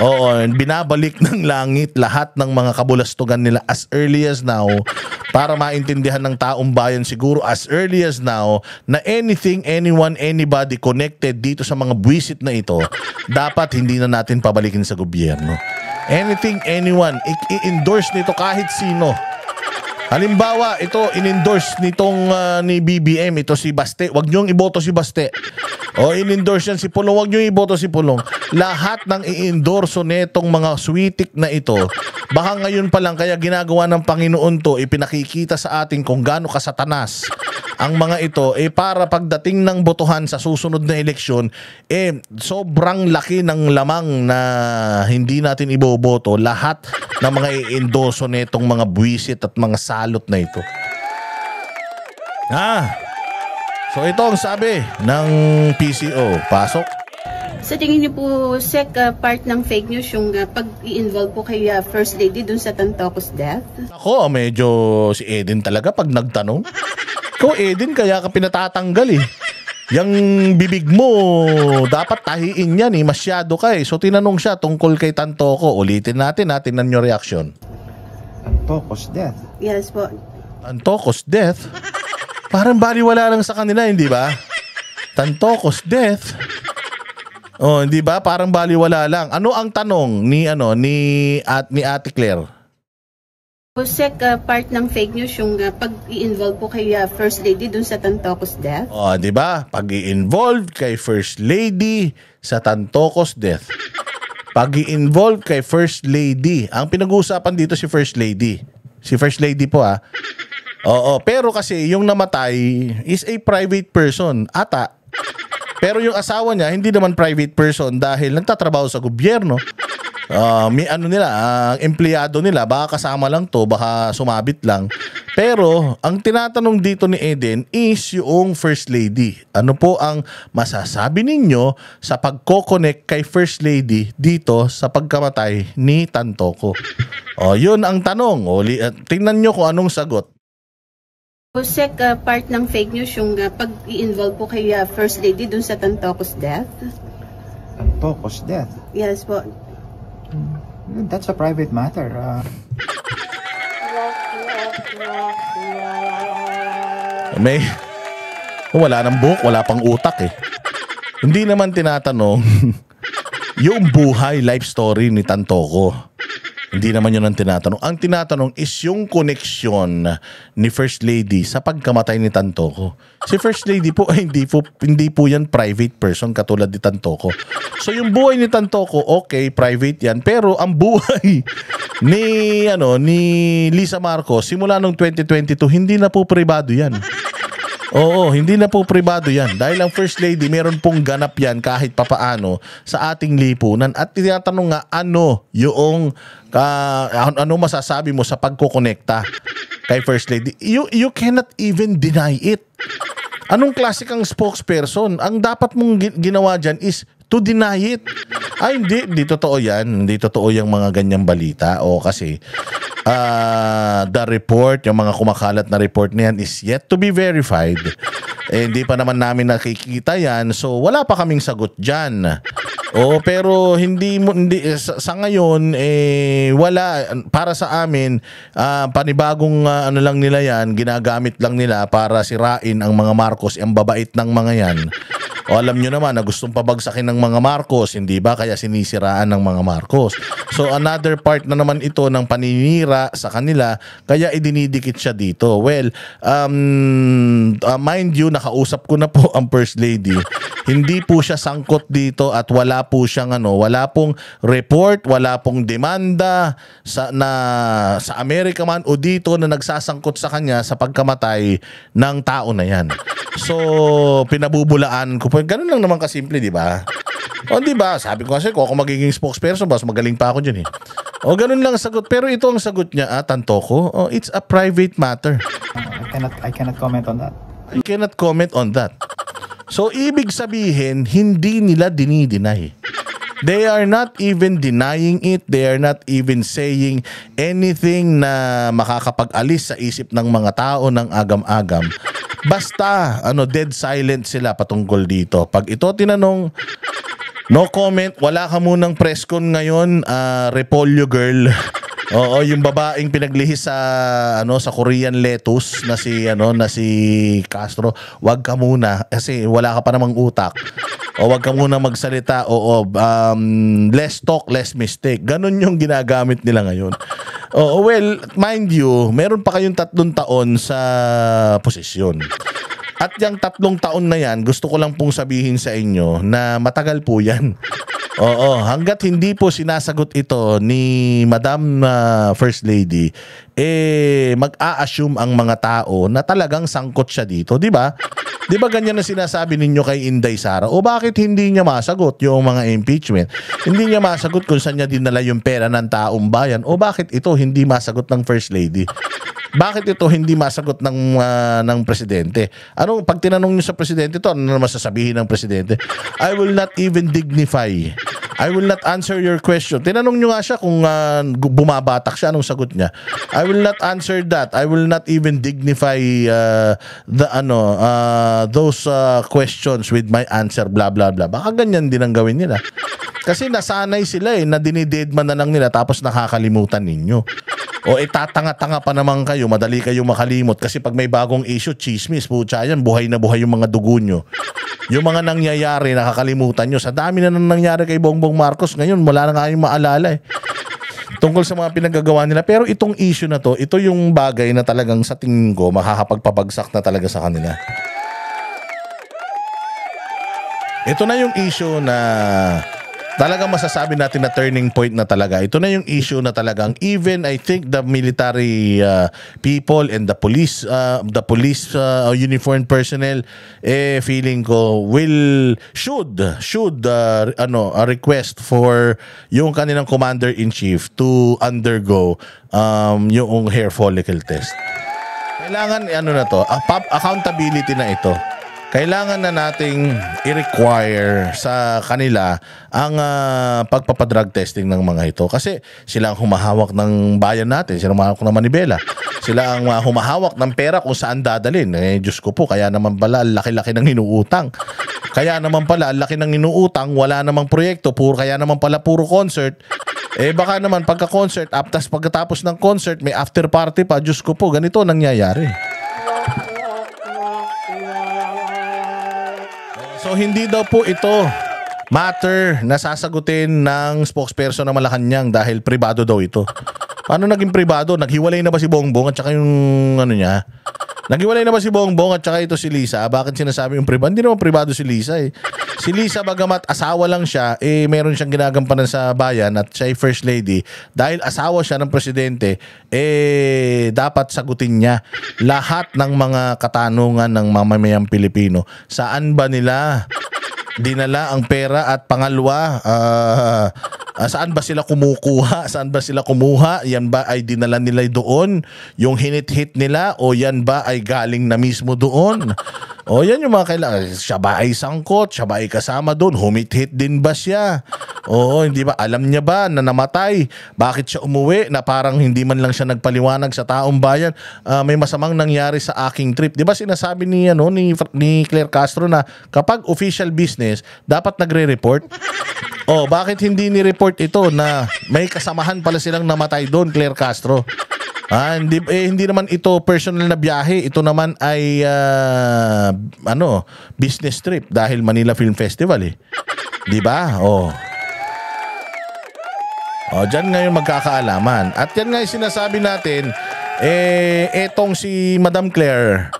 Oo, binabalik ng langit lahat ng mga kabulastugan nila as early as now para maintindihan ng taong bayan siguro as early as now na anything, anyone, anybody connected dito sa mga buwisit na ito, dapat hindi na natin pabalikin sa gobyerno. Anything, anyone, i-endorse nito kahit sino. Halimbawa, ito in-endorse nitong ni BBM, ito si Baste. Huwag niyong iboto si Baste. O in-endorse yan si Pulong, huwag niyong iboto si Pulong. Lahat ng i-endorso netong mga switik na ito, baka ngayon pa lang kaya ginagawa ng Panginoon to, ipinakikita sa atin kung gaano kasatanas ang mga ito, para pagdating ng botohan sa susunod na eleksyon, sobrang laki ng lamang na hindi natin iboboto lahat ng mga i-endorso netong mga buwisit at mga salot na ito. So ito ang sabi ng PCO. Pasok. Sa tingin niyo po, Sec, part ng fake news yung pag-i-involve po kay First Lady dun sa Tantocos death? Ako, medyo si Eden talaga pag nagtanong. Ikaw, Eden, kaya ka pinatatanggal eh. Yang bibig mo, dapat tahiin yan eh. Masyado ka eh. So tinanong siya tungkol kay Tantoco. Ulitin natin, tingnan nyo reaction. Tantocos death. Yes po. Tantocos death? Parang baliwala lang sa kanila, hindi ba? Tantocos death? Hindi ba? Parang baliwala lang. Ano ang tanong ni Ate Claire? Sec, part ng fake news yung pag-i-involve po kay First Lady dun sa Tantocos death. O, di ba? Pag-i-involve kay First Lady sa Tantocos death. Pag-i-involve kay First Lady. Ang pinag-uusapan dito si First Lady. Si First Lady po Oo, pero kasi yung namatay is a private person. Ata. Pero yung asawa niya hindi naman private person dahil nagtatrabaho sa gobyerno. May empleyado nila, baka kasama lang to, baka sumabit lang. Pero ang tinatanong dito ni Eden is yung First Lady. Ano po ang masasabi ninyo sa pagko-connect kay First Lady dito sa pagkamatay ni Tantoco? Yun ang tanong. Tingnan nyo kung anong sagot. Sec, part ng fake news yung pag-i-involve po kay First Lady dun sa Tantocos death. Tantocos death? Yes po. That's a private matter. Wala nang buhok, wala pang utak eh. Hindi naman tinatanong yung buhay, life story ni Tantoco. Hindi naman yun ang tinatanong. Ang tinatanong is yung connection ni First Lady sa pagkamatay ni Tantoco. Si First Lady po ay hindi po yan private person katulad ni Tantoco. So yung buhay ni Tantoco, okay, private yan. Pero ang buhay ni Lisa Marcos simula nung 2022, hindi na po pribado yan. Oo, hindi na po pribado yan. Dahil ang First Lady, meron pong ganap yan kahit papaano sa ating lipunan. At tinatanong nga, ano masasabi mo sa pagkukonekta kay First Lady? You cannot even deny it. Anong klase kang spokesperson? Ang dapat mong ginawa dyan is to deny it. Ay, hindi totoo yan. Hindi totoo yung mga ganyang balita. O kasi the report, yung mga kumakalat na report na yan is yet to be verified. Hindi pa naman namin nakikita yan. So wala pa kaming sagot dyan. Pero hindi sa ngayon wala para sa amin. Panibagong lang nila yan, ginagamit lang nila para sirain ang mga Marcos, ang babait ng mga yan. Alam nyo naman na gustong pabagsakin ng mga Marcos, hindi ba? Kaya sinisiraan ng mga Marcos. So another part na naman ito ng paninira sa kanila, kaya idinidikit siya dito. Well, mind you, nakausap ko na po ang First Lady. Hindi po siya sangkot dito at wala po siyang wala pong report, wala pong demanda sa Amerika man o dito na nagsasangkot sa kanya sa pagkamatay ng tao na yan. So, pinabubulaan ko po. Ganun lang naman kasimple, di ba? Di ba? Sabi ko kasi, kung ako magiging spokesperson, mas magaling pa ako dyan eh. Ganun lang sagot. Pero ito ang sagot niya, Tantoco. It's a private matter. I cannot comment on that. I cannot comment on that. So, ibig sabihin, hindi nila dinideny. They are not even denying it. They are not even saying anything na makakapag-alis sa isip ng mga tao ng agam-agam. Basta, dead silent sila patungkol dito. Pag ito tinanong, no comment, wala ka munang press con ngayon, Repolyo girl. Oo, yung babaeng pinaglihis sa Korean lettuce na si Castro, wag ka muna kasi wala ka pa namang utak. O wag ka muna magsalita. Less talk, less mistake. Ganon yung ginagamit nila ngayon. Well, mind you, meron pa kayong 3 taon sa posisyon. At yung 3 taon na yan, gusto ko lang pong sabihin sa inyo na matagal po yan. Hanggat hindi po sinasagot ito ni Madam First Lady, mag-a-assume ang mga tao na talagang sangkot siya dito, di ba? Di ba ganyan na sinasabi ninyo kay Inday Sara? O bakit hindi niya masagot yung mga impeachment? Hindi niya masagot kung saan niya dinala yung pera ng taong bayan? O bakit ito hindi masagot ng First Lady? Bakit ito hindi masagot ng presidente? Pag tinanong niyo sa presidente to, ano naman sasabihin ng presidente? I will not even dignify. I will not answer your question. Tinanong niyo nga siya kung bumabatak siya, anong sagot niya? I will not answer that. I will not even dignify those questions with my answer, blah blah blah. Baka ganyan din ang gawin nila. Kasi nasanay sila na dinidedman na lang nila tapos nakakalimutan ninyo. Tatanga-tanga pa naman kayo, madali kayo makalimot kasi pag may bagong issue, chismis, putya yan, buhay na buhay yung mga dugo nyo. Yung mga nangyayari, nakakalimutan nyo. Sa dami na nangyari kay Bongbong Marcos ngayon, wala na nga yung maalala eh. tungkol sa mga pinagagawa nila. Pero itong issue na to, ito yung bagay na talagang sa tingin ko makakapagpabagsak na talaga sa kanila. Ito na yung issue na talagang masasabi natin na turning point na talaga. Ito na yung issue na talagang even I think the military people and the police uniformed personnel feeling ko should a request for yung kanilang commander-in-chief to undergo yung hair follicle test. Kailangan na to, accountability na ito. Kailangan na nating i-require sa kanila ang pagpapadrug testing ng mga ito. Kasi sila ang humahawak ng bayan natin. Sila ang humahawak ng manibela. Sila ang humahawak ng pera kung saan dadalhin. Diyos ko po, kaya naman pala laki-laki ng inuutang. Kaya naman pala laki ng inuutang, wala namang proyekto. Kaya naman pala puro concert. Baka naman pagka-concert, pagkatapos ng concert, may after party pa. Diyos ko po, ganito nangyayari. So hindi daw po ito matter na sasagutin ng spokesperson ng Malacanang dahil pribado daw ito. Paano naging pribado? Naghiwalay na ba si Bongbong at saka yung niya? Naghiwalay na ba si Bongbong at saka ito si Lisa? Bakit sinasabi yung pribado? Hindi naman pribado si Lisa eh. Si Lisa bagamat asawa lang siya, meron siyang ginagampanan sa bayan at siya ay first lady. Dahil asawa siya ng presidente, dapat sagutin niya lahat ng mga katanungan ng mamamayang Pilipino. Saan ba nila dinala ang pera at pangalawa, saan ba sila kumukuha? Saan ba sila kumuha? Yan ba ay dinala nila doon? Yung hinit-hit nila o yan ba ay galing na mismo doon? O yan yung mga kailangan. Siya ba ay sangkot? Siya ba ay kasama doon? Humit-hit din ba siya? Oo, hindi ba? Alam niya ba na namatay? Bakit siya umuwi na parang hindi man lang siya nagpaliwanag sa taong bayan? May masamang nangyari sa aking trip. Di ba sinasabi ni Claire Castro na kapag official business, dapat nagre-report? Oh, bakit hindi ni-report ito na may kasamahan pala silang namatay doon, Claire Castro? Hindi naman ito personal na biyahe. Ito naman ay business trip dahil Manila Film Festival eh. 'Di ba? Oh, diyan ngayon magkakaalaman. At yan nga yung sinasabi natin, etong si Madam Claire.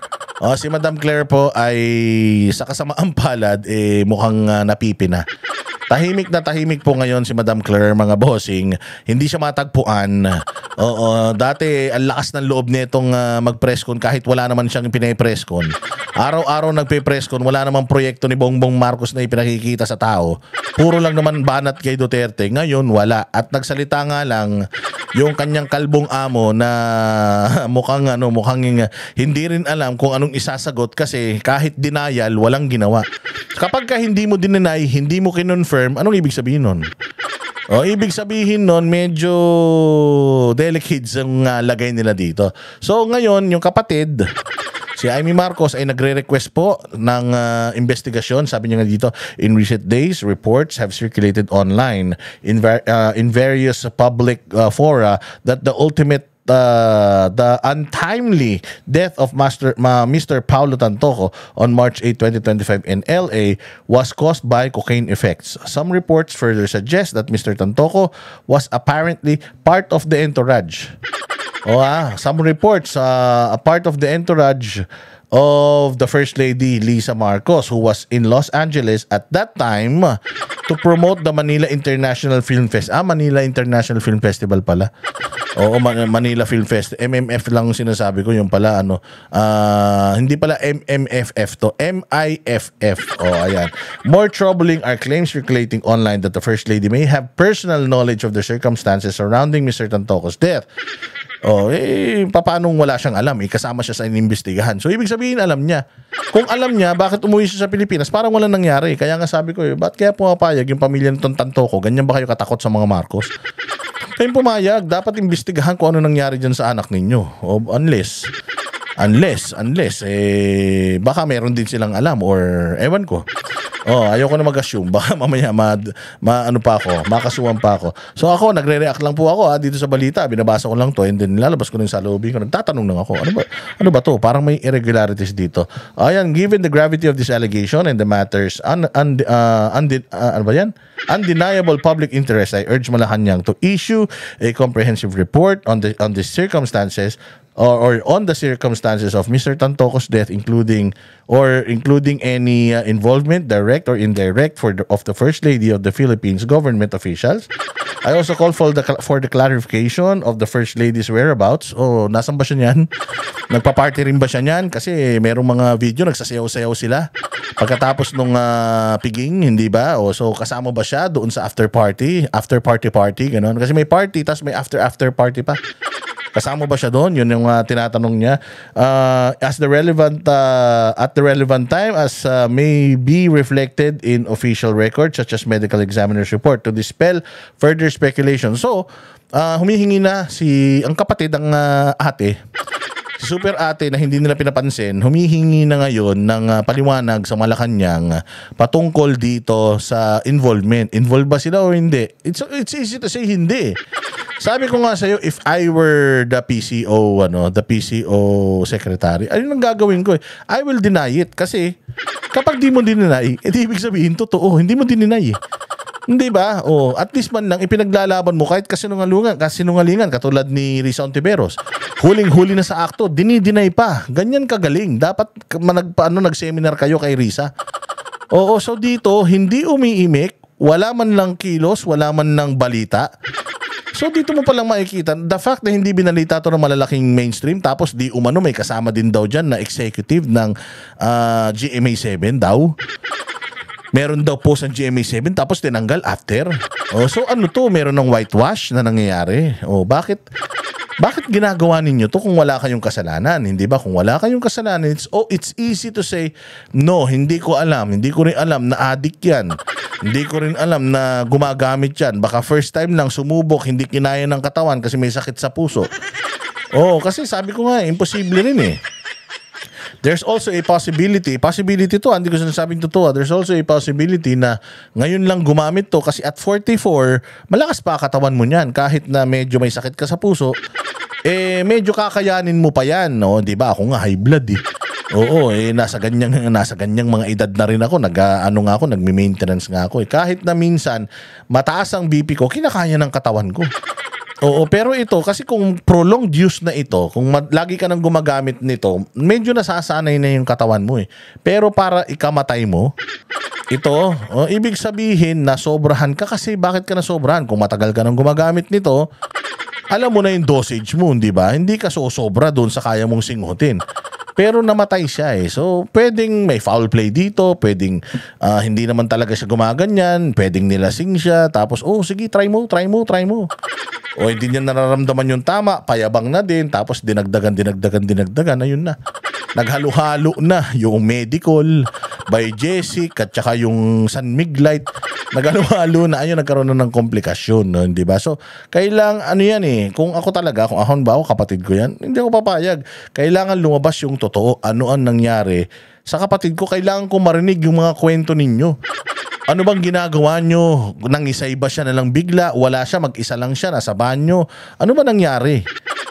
Si Madam Claire po ay sa kasamaang palad mukhang napipina. Tahimik na tahimik po ngayon si Madam Claire, mga bossing. Hindi siya matagpuan. Dati ang lakas ng loob nitong mag-presscon kahit wala naman siyang pinay-presscon. Araw-araw nagpe-presscon, wala namang proyekto ni Bongbong Marcos na ipinakikita sa tao. Puro lang naman banat kay Duterte. Ngayon wala. At nagsalita nga lang yung kanyang kalbong amo na mukhang hindi rin alam kung anong isasagot kasi kahit denial, walang ginawa. Kapag hindi mo dinenay, hindi mo kinonfirm, anong ibig sabihin nun? Ibig sabihin nun, medyo delicate ang lagay nila dito. So ngayon, yung kapatid, si Amy Marcos ay nagre-request po ng investigasyon. Sabi niya nga dito, in recent days, reports have circulated online in various public fora that the untimely death of Mr. Paulo Tantoco on March 8, 2025 in LA was caused by cocaine effects. Some reports further suggest that Mr. Tantoco was apparently part of the entourage. Some reports, a part of the entourage of the First Lady Lisa Marcos, who was in Los Angeles at that time to promote the Manila International Film Fest. Manila International Film Festival pala. Manila Film Fest. MMF lang sinasabi ko, yung pala hindi pala MMFF to, MIFF. Ayan. More troubling are claims circulating online that the First Lady may have personal knowledge of the circumstances surrounding Mr. Tantoco's death. Paano wala siyang alam? Kasama siya sa inimbestigahan. So, ibig sabihin, alam niya. Kung alam niya, bakit umuwi siya sa Pilipinas? Parang walang nangyari. Kaya nga sabi ko, ba't kaya pumapayag yung pamilya nitong Tantoco? Ganyan ba kayo katakot sa mga Marcos? Kayong pumayag, dapat imbestigahan kung ano nangyari dyan sa anak ninyo. Unless, baka meron din silang alam or ewan ko. Oh, ayoko na mag-assume. Baka mamaya ano pa ako, makasuhan pa ako. So ako, nagre-react lang po ako dito sa balita. Binabasa ko lang to and then nilalabas ko rin sa lobby ko. Nagtatanong lang ako, ano ba to? Parang may irregularities dito. Ayan, given the gravity of this allegation and the matters undeniable public interest, I urge Malacanang to issue a comprehensive report on the circumstances or on the circumstances of Mr. Tantocos' death, including any involvement, direct or indirect, of the First Lady of the Philippines government officials. I also call for the clarification of the First Lady's whereabouts. Oh, nasan ba siya niyan? Nagpa-party rin ba siya niyan? Kasi merong mga video, nagsasayaw-sayaw sila. Pagkatapos nung piging, hindi ba? O, so kasama ba siya doon sa after party, gano'n? Kasi may party, tas may after party pa. Kasama ba siya doon? Yun yung tinatanong niya. At the relevant time, as may be reflected in official records such as medical examiner's report to dispel further speculation. So, humihingi na ang kapatid ng ate, si Super Ate na hindi nila pinapansin, humihingi na ngayon ng paliwanag sa Malacanang patungkol dito sa involvement. Involved ba sila o hindi? It's easy to say hindi. Sabi ko nga sa'yo, if I were the PCO secretary, ayun ang gagawin ko eh. I will deny it. Kasi kapag di mo dineny, ibig sabihin totoo, hindi mo dininay eh. Hindi ba? O, at least man lang ipinaglalaban mo kahit kasinungalingan katulad ni Risa Ontiveros. Huling-huli na sa akto, dinideny pa. Ganyan kagaling. Dapat nag-seminar kayo kay Risa. Oo, so dito hindi umiimik, wala man lang kilos, wala man lang balita. So dito mo palang makikita the fact na hindi binalita to ng malalaking mainstream, tapos di umano may kasama din daw dyan na executive ng GMA7 daw. Meron daw post ng GMA7 tapos tinanggal after. Oh, so ano to? Meron ng whitewash na nangyayari. Oh, bakit ginagawa ninyo to kung wala kayong kasalanan? Hindi ba? Kung wala kayong kasalanan, it's easy to say, no, hindi ko alam. Hindi ko rin alam na addict yan. Hindi ko rin alam na gumagamit yan. Baka first time lang sumubok, hindi kinaya ng katawan kasi may sakit sa puso. Oh, kasi sabi ko nga, imposible rin eh. There's also a possibility to, hindi ko sinasabing totoo, there's also a possibility na ngayon lang gumamit to kasi at 44, malakas pa katawan mo niyan. Kahit na medyo may sakit ka sa puso, medyo kakayanin mo pa yan, no? Diba? Ako nga high blood eh. Oo, nasa ganyang mga edad na rin ako, nagme-maintenance nga ako eh. Kahit na minsan, mataas ang BP ko, kinakaya ng katawan ko. Oo, pero ito, kasi kung prolonged use na ito, kung lagi ka nang gumagamit nito, medyo nasasanay na yung katawan mo eh. Pero para ikamatay mo, ito, ibig sabihin na sobrahan ka kasi bakit ka nasobrahan? Kung matagal ka nang gumagamit nito, alam mo na yung dosage mo, di ba? Hindi ka sosobra doon sa kaya mong singutin. Pero namatay siya eh. So, pwedeng may foul play dito, pwedeng hindi naman talaga siya gumaganyan, pwedeng nilasing siya, tapos, sige, try mo. O hindi niya nararamdaman yung tama, payabang na din, tapos dinagdagan, ayun na. Naghalo-halo na yung medical by Jessic at saka yung San Miglite. Naghalo-halo na, ayun, nagkaroon na ng komplikasyon, no? Di ba? So, kailangan, kung ako kapatid ko yan, hindi ako papayag. Kailangan lumabas yung totoo, ano ang nangyari sa kapatid ko. Kailangan ko marinig yung mga kwento ninyo. Ano bang ginagawa nyo? Nangisay ba siya na lang bigla? Wala siya, mag-isa lang siya, nasa banyo. Ano ba nangyari?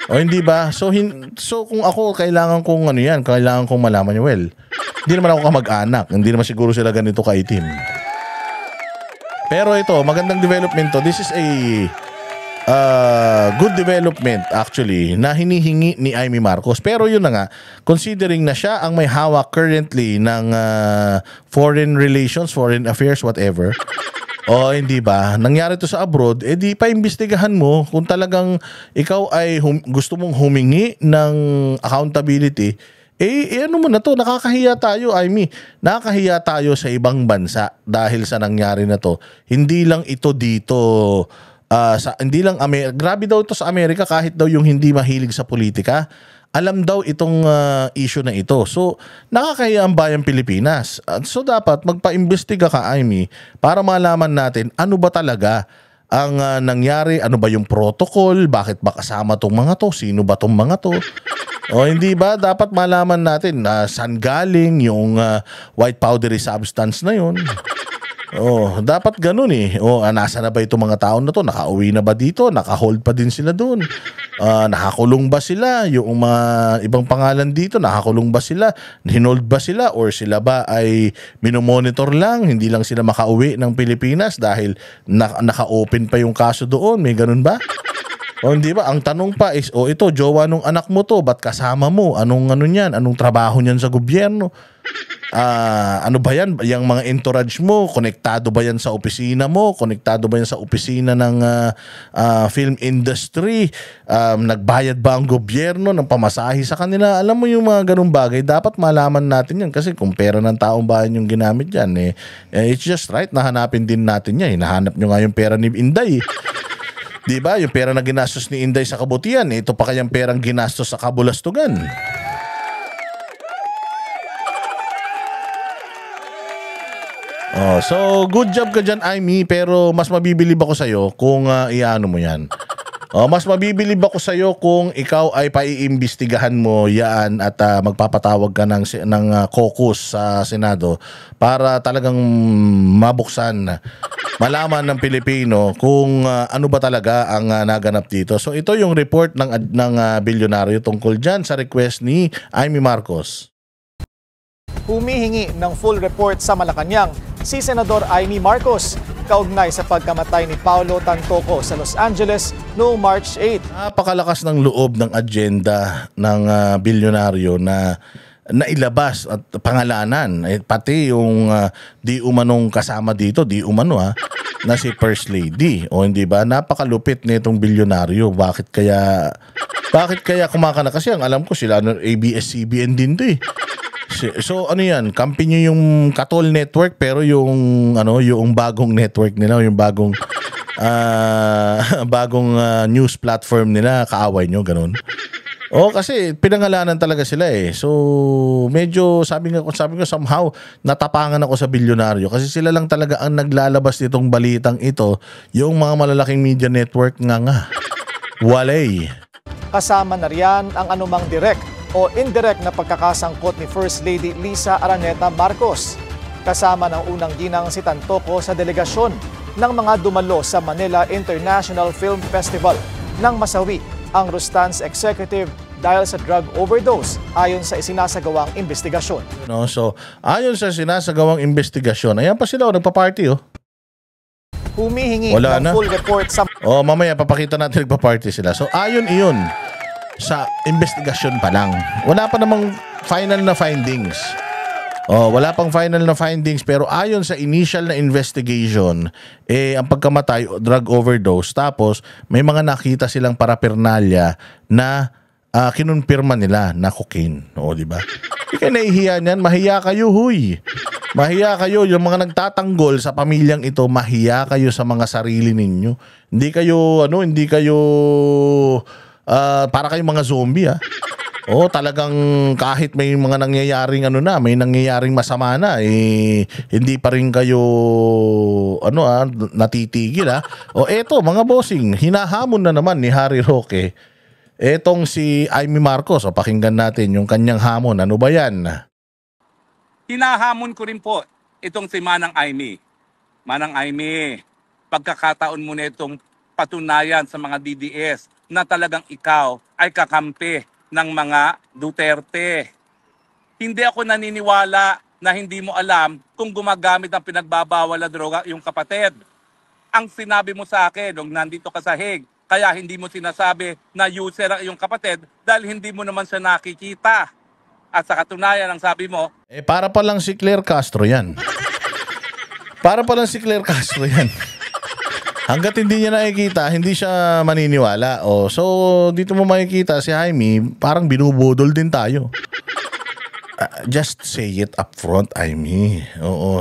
O hindi ba? So kung ako, kailangan kong malaman nyo. Well, hindi naman ako kamag-anak. Hindi naman siguro sila ganito kaitim. Pero ito, magandang development to. This is a good development actually na hinihingi ni Amy Marcos. Pero yun na nga, considering na siya ang may hawak currently ng foreign relations, foreign affairs, whatever. O hindi ba? Nangyari to sa abroad, di paimbestigahan mo kung talagang ikaw ay gusto mong humingi ng accountability. Ano mo na to, nakakahiya tayo, nakakahiya tayo sa ibang bansa dahil sa nangyari na to. Hindi lang ito dito hindi lang grabe daw ito sa Amerika, kahit daw yung hindi mahilig sa politika, alam daw itong issue na ito. So, nakakahiya ang bayang Pilipinas. So, dapat magpa-imbestiga ka, Amy, para malaman natin ano ba talaga ang nangyari, ano ba yung protocol, bakit ba kasama tong mga to, sino ba tong mga to. O hindi ba dapat malaman natin na saan galing yung white powdery substance na yun? Oh, dapat ganun eh. Oh, nasa na ba itong mga tao na to? Nakauwi na ba dito? Nakahold pa din sila doon? Nakakulong ba sila? Yung mga ibang pangalan dito, nakakulong ba sila? Hinold ba sila? Or sila ba ay minomonitor lang? Hindi lang sila makauwi ng Pilipinas dahil naka-open pa yung kaso doon? May ganun ba? O hindi ba? Ang tanong pa is, ito, jowa nung anak mo to, ba't kasama mo? Anong ano niyan? Anong trabaho niyan sa gobyerno? Ano ba yan? Yung mga entourage mo, konektado ba yan sa opisina mo? Konektado ba yan sa opisina ng film industry? Nagbayad ba ang gobyerno ng pamasahe sa kanila? Alam mo yung mga ganung bagay, dapat malaman natin yan kasi kung pera ng taong bayan yung ginamit yan, it's just right na hanapin din natin yan. Hinahanap nyo nga yung pera ni Inday. Di ba? Yung pera na ginastos ni Inday sa kabutihan, ito pa kayang perang ginastos sa kabulastugan. So good job ka dyan, Aimee, pero mas mabibilib ako sa'yo kung iano mo yan. Mas mabibilib ako sa'yo kung ikaw ay paiimbestigahan mo yan at magpapatawag ka ng caucus sa Senado para talagang mabuksan, malaman ng Pilipino kung ano ba talaga ang naganap dito. So ito yung report ng bilyonaryo tungkol dyan sa request ni Aimee Marcos. Humihingi ng full report sa Malacanang si Senador Aimee Marcos kaugnay sa pagkamatay ni Paulo Tantoco sa Los Angeles noong March 8. Napakalakas ng loob ng agenda ng bilyonaryo na nailabas at pangalanan. Pati yung di umanong kasama dito, di umano na si First Lady. O hindi ba? Napakalupit nitong bilyonaryo. Bakit kaya kumakana? Kasi ang alam ko sila ABS-CBN din to eh. So ano yan, kampi nyo yung Katol Network pero yung bagong network nila, yung bagong news platform nila, kaaway nyo, ganun. Kasi pinangalanan talaga sila eh. So medyo sabi ko somehow natapangan ako sa bilyonaryo kasi sila lang talaga ang naglalabas nitong balitang ito, yung mga malalaking media network nga. Walay. Kasama na riyan ang anumang direct o indirect na pagkakasangkot ni First Lady Lisa Araneta Marcos. Kasama ng unang ginang si Tantoco sa delegasyon ng mga dumalo sa Manila International Film Festival nang masawi ang Rustan's executive dahil sa drug overdose ayon sa isinasagawang investigasyon. So ayon sa sinasagawang investigasyon, ayan pa sila nagpa-party Humihingi wala ng na. full report sa... Mamaya papakita natin nagpa-party sila. So ayon iyon sa investigasyon pa lang. Wala pa namang final na findings. Wala pang final na findings pero ayon sa initial na investigation, ang pagkamatay, drug overdose, tapos may mga nakita silang paraphernalia na kinonfirma nila na cocaine. Di ba? Hindi kayo nahihiya niyan. Mahiya kayo, huy. Mahiya kayo. Yung mga nagtatanggol sa pamilyang ito, mahiya kayo sa mga sarili ninyo. Hindi kayo para kayong mga zombie talagang kahit may mga nangyayaring may nangyayaring masama na hindi pa rin kayo natitigil eto mga bossing, hinahamon na naman ni Harry Roque etong si Aimee Marcos. Pakinggan natin yung kanyang hamon. Ano ba yan? Hinahamon ko rin po itong si Manang Aimee. Manang Aimee, pagkakataon mo na itong patunayan sa mga DDS na talagang ikaw ay kakampi ng mga Duterte. Hindi ako naniniwala na hindi mo alam kung gumagamit ng pinagbabawal na droga yung kapatid. Ang sinabi mo sa akin nung nandito ka sa Hague, kaya hindi mo sinasabi na user ang iyong kapatid dahil hindi mo naman siya nakikita. At sa katunayan, ang sabi mo... para pa lang si Claire Castro yan. Para pa lang si Claire Castro yan. Hanggat hindi niya nakikita, hindi siya maniniwala. So, dito mo makikita si Aimee, parang binubudol din tayo. Just say it up front, Aimee.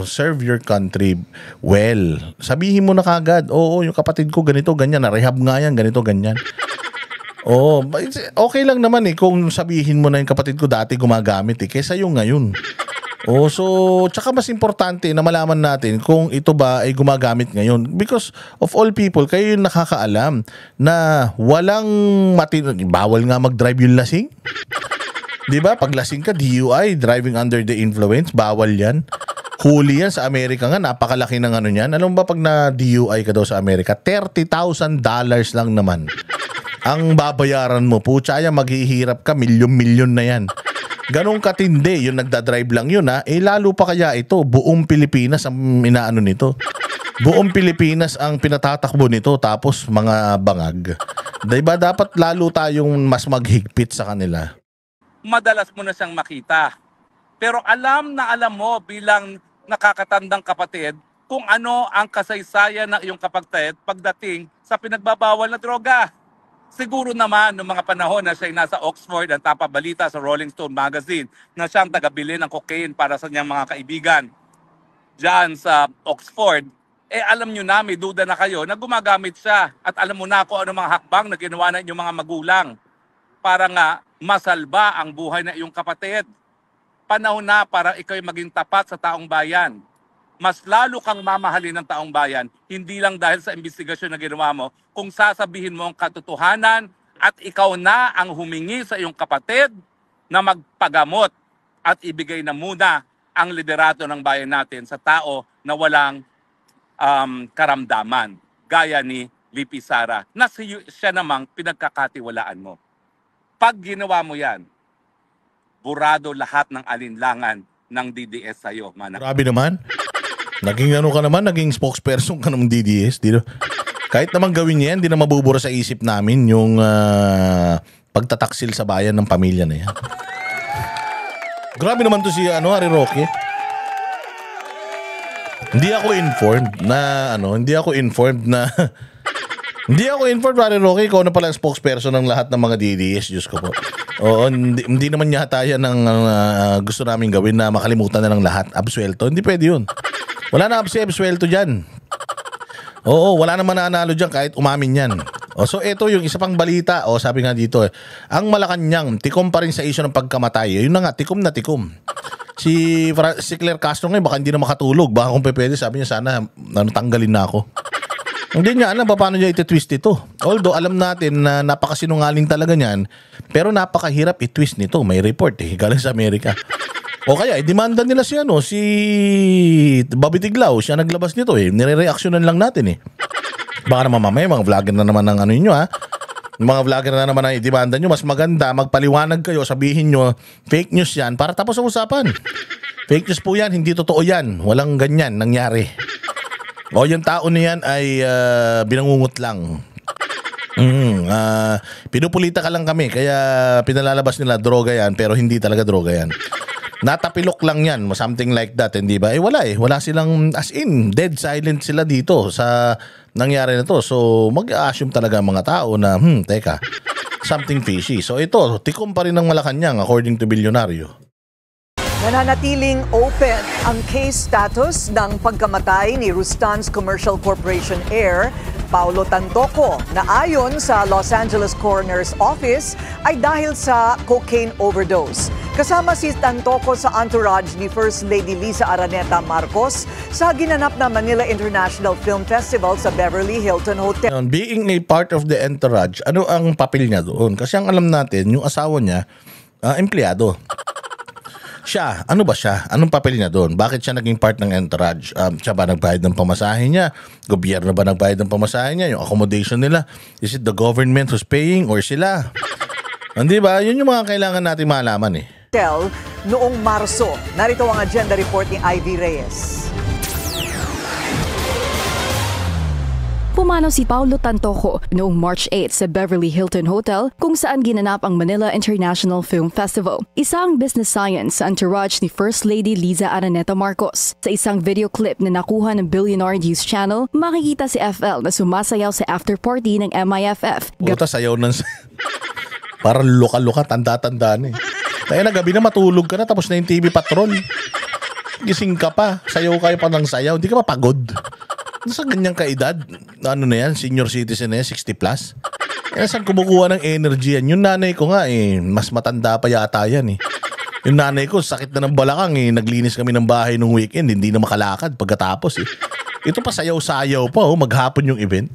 Serve your country well. Sabihin mo na kagad, yung kapatid ko ganito, ganyan, na-rehab nga yan, ganito, ganyan. Okay lang naman kung sabihin mo na yung kapatid ko dati gumagamit kaysa yung ngayon. Tsaka mas importante na malaman natin kung ito ba ay gumagamit ngayon. Because of all people, kayo yung nakakaalam na walang bawal nga mag-drive yung lasing. Di ba? Pag lasing ka, DUI, driving under the influence, bawal yan. Huli yan sa Amerika nga, napakalaki ng ano niyan. Alam ba pag na DUI ka daw sa Amerika, $30,000 lang naman. Ang babayaran mo, putya yan, maghihirap ka, milyon-milyon na yan. Ganong katindi, yung nagdadrive lang yun ha, lalo pa kaya ito, buong Pilipinas ang inaano nito. Buong Pilipinas ang pinatatakbo nito, tapos mga bangag. Diba dapat lalo tayong mas maghigpit sa kanila. Madalas mo na siyang makita. Pero alam na alam mo bilang nakakatandang kapatid kung ano ang kasaysayan ng iyong kapatid pagdating sa pinagbabawal na droga. Siguro naman noong mga panahon na siya nasa Oxford ang tapabalita sa Rolling Stone magazine na siyang tagabili ng cocaine para sa niyang mga kaibigan diyan sa Oxford, alam nyo na, may duda na kayo na gumagamit siya at alam mo na kung ano mga hakbang na ginawa na inyong mga magulang para nga masalba ang buhay na iyong kapatid. Panahon na para ikaw'y maging tapat sa taong bayan. Mas lalo kang mamahalin ng taong bayan, hindi lang dahil sa investigasyon na ginawa mo, kung sasabihin mo ang katotohanan at ikaw na ang humingi sa iyong kapatid na magpagamot at ibigay na muna ang liderato ng bayan natin sa tao na walang karamdaman, gaya ni Lipi Sara, na siya namang pinagkakatiwalaan mo. Pag ginawa mo yan, burado lahat ng alinlangan ng DDS sa'yo, Manang. Grabe naman. Naging ano ka naman, naging spokesperson ka ng DDS. Dito. Kahit naman gawin niya yan, di na mabubura sa isip namin yung pagtataksil sa bayan ng pamilya na yan. Grabe naman to si Harry Roque. Hindi ako informed na hindi ako informed, Harry Roque, ikaw na pala ang spokesperson ng lahat ng mga DDS, Diyos ko po. Oo, hindi naman yata yan ang gusto namin gawin na makalimutan na lang lahat, absuelto. Hindi pwede yun. Wala na absuelto dyan. Oo, wala naman nanalo dyan kahit umamin yan. So ito yung isa pang balita, sabi nga dito, ang Malacanang, tikom pa rin sa issue ng pagkamatay. Yun na nga, tikom na tikom. Si Claire Castro ngayon, baka hindi na makatulog. Baka kung pwede, sabi niya sana tanggalin na ako. Hindi niya alam paano niya iti-twist ito. Although alam natin na napakasinungaling talaga niyan, pero napakahirap i-twist nito. May report galing sa Amerika. O kaya demanda nila si Bobby Tiglao, siya naglabas nito nire-reactionan lang natin Baka naman mamaya mga vlogger na naman ng ano niyo mga vlogger na naman ang i-demanda nyo. Mas maganda magpaliwanag kayo, sabihin nyo fake news yan para tapos ang usapan. Fake news po yan, hindi totoo yan. Walang ganyan nangyari. O yung tao na yan ay binangungot lang. Pinupulita ka lang kami, kaya pinalalabas nila droga yan, pero hindi talaga droga yan. Natapilok lang yan, something like that, hindi ba? Wala silang, as in, dead silent sila dito sa nangyari na to. So mag-assume talaga ang mga tao na teka, something fishy. So ito, tikom pa rin ng Malacanang according to Bilyonaryo. Nananatiling open ang case status ng pagkamatay ni Rustan's Commercial Corporation heir, Paulo Tantoco, na ayon sa Los Angeles Coroner's Office ay dahil sa cocaine overdose. Kasama si Tantoco sa entourage ni First Lady Lisa Araneta Marcos sa ginanap na Manila International Film Festival sa Beverly Hilton Hotel. Being a part of the entourage, ano ang papel niya doon? Kasi ang alam natin, yung asawa niya, empleyado. Siya, ano ba siya? Anong papel niya doon? Bakit siya naging part ng entourage? Siya ba nagbayad ng pamasahe niya? Gobyerno ba nagbayad ng pamasahe niya? Yung accommodation nila? Is it the government who's paying or sila? Hindi ba? Yun yung mga kailangan natin malaman Noong Marso. Narito ang agenda report ni Ivy Reyes. Pumanaw si Paulo Tantoco noong March 8 sa Beverly Hilton Hotel kung saan ginanap ang Manila International Film Festival. Isang business science sa entourage ni First Lady Liza Araneta Marcos. Sa isang video clip na nakuha ng Billionaire News Channel, makikita si FL na sumasayaw sa after party ng MIFF. Puta, sayaw ng... Parang luka-luka, tanda-tanda na Kaya na gabi na matulog ka na tapos na yung TV Patrol. Gising ka pa, sayaw kayo pa ng sayaw, hindi ka pa pagod. Sa ganyang kaedad, ano na yan, senior citizen na yan, 60 plus. Kaya saan kumukuha ng energy yan? Yung nanay ko nga mas matanda pa yata yan Yung nanay ko, sakit na ng balakang naglinis kami ng bahay nung weekend, hindi na makalakad pagkatapos Ito pa sayaw-sayaw pa, maghapon yung event.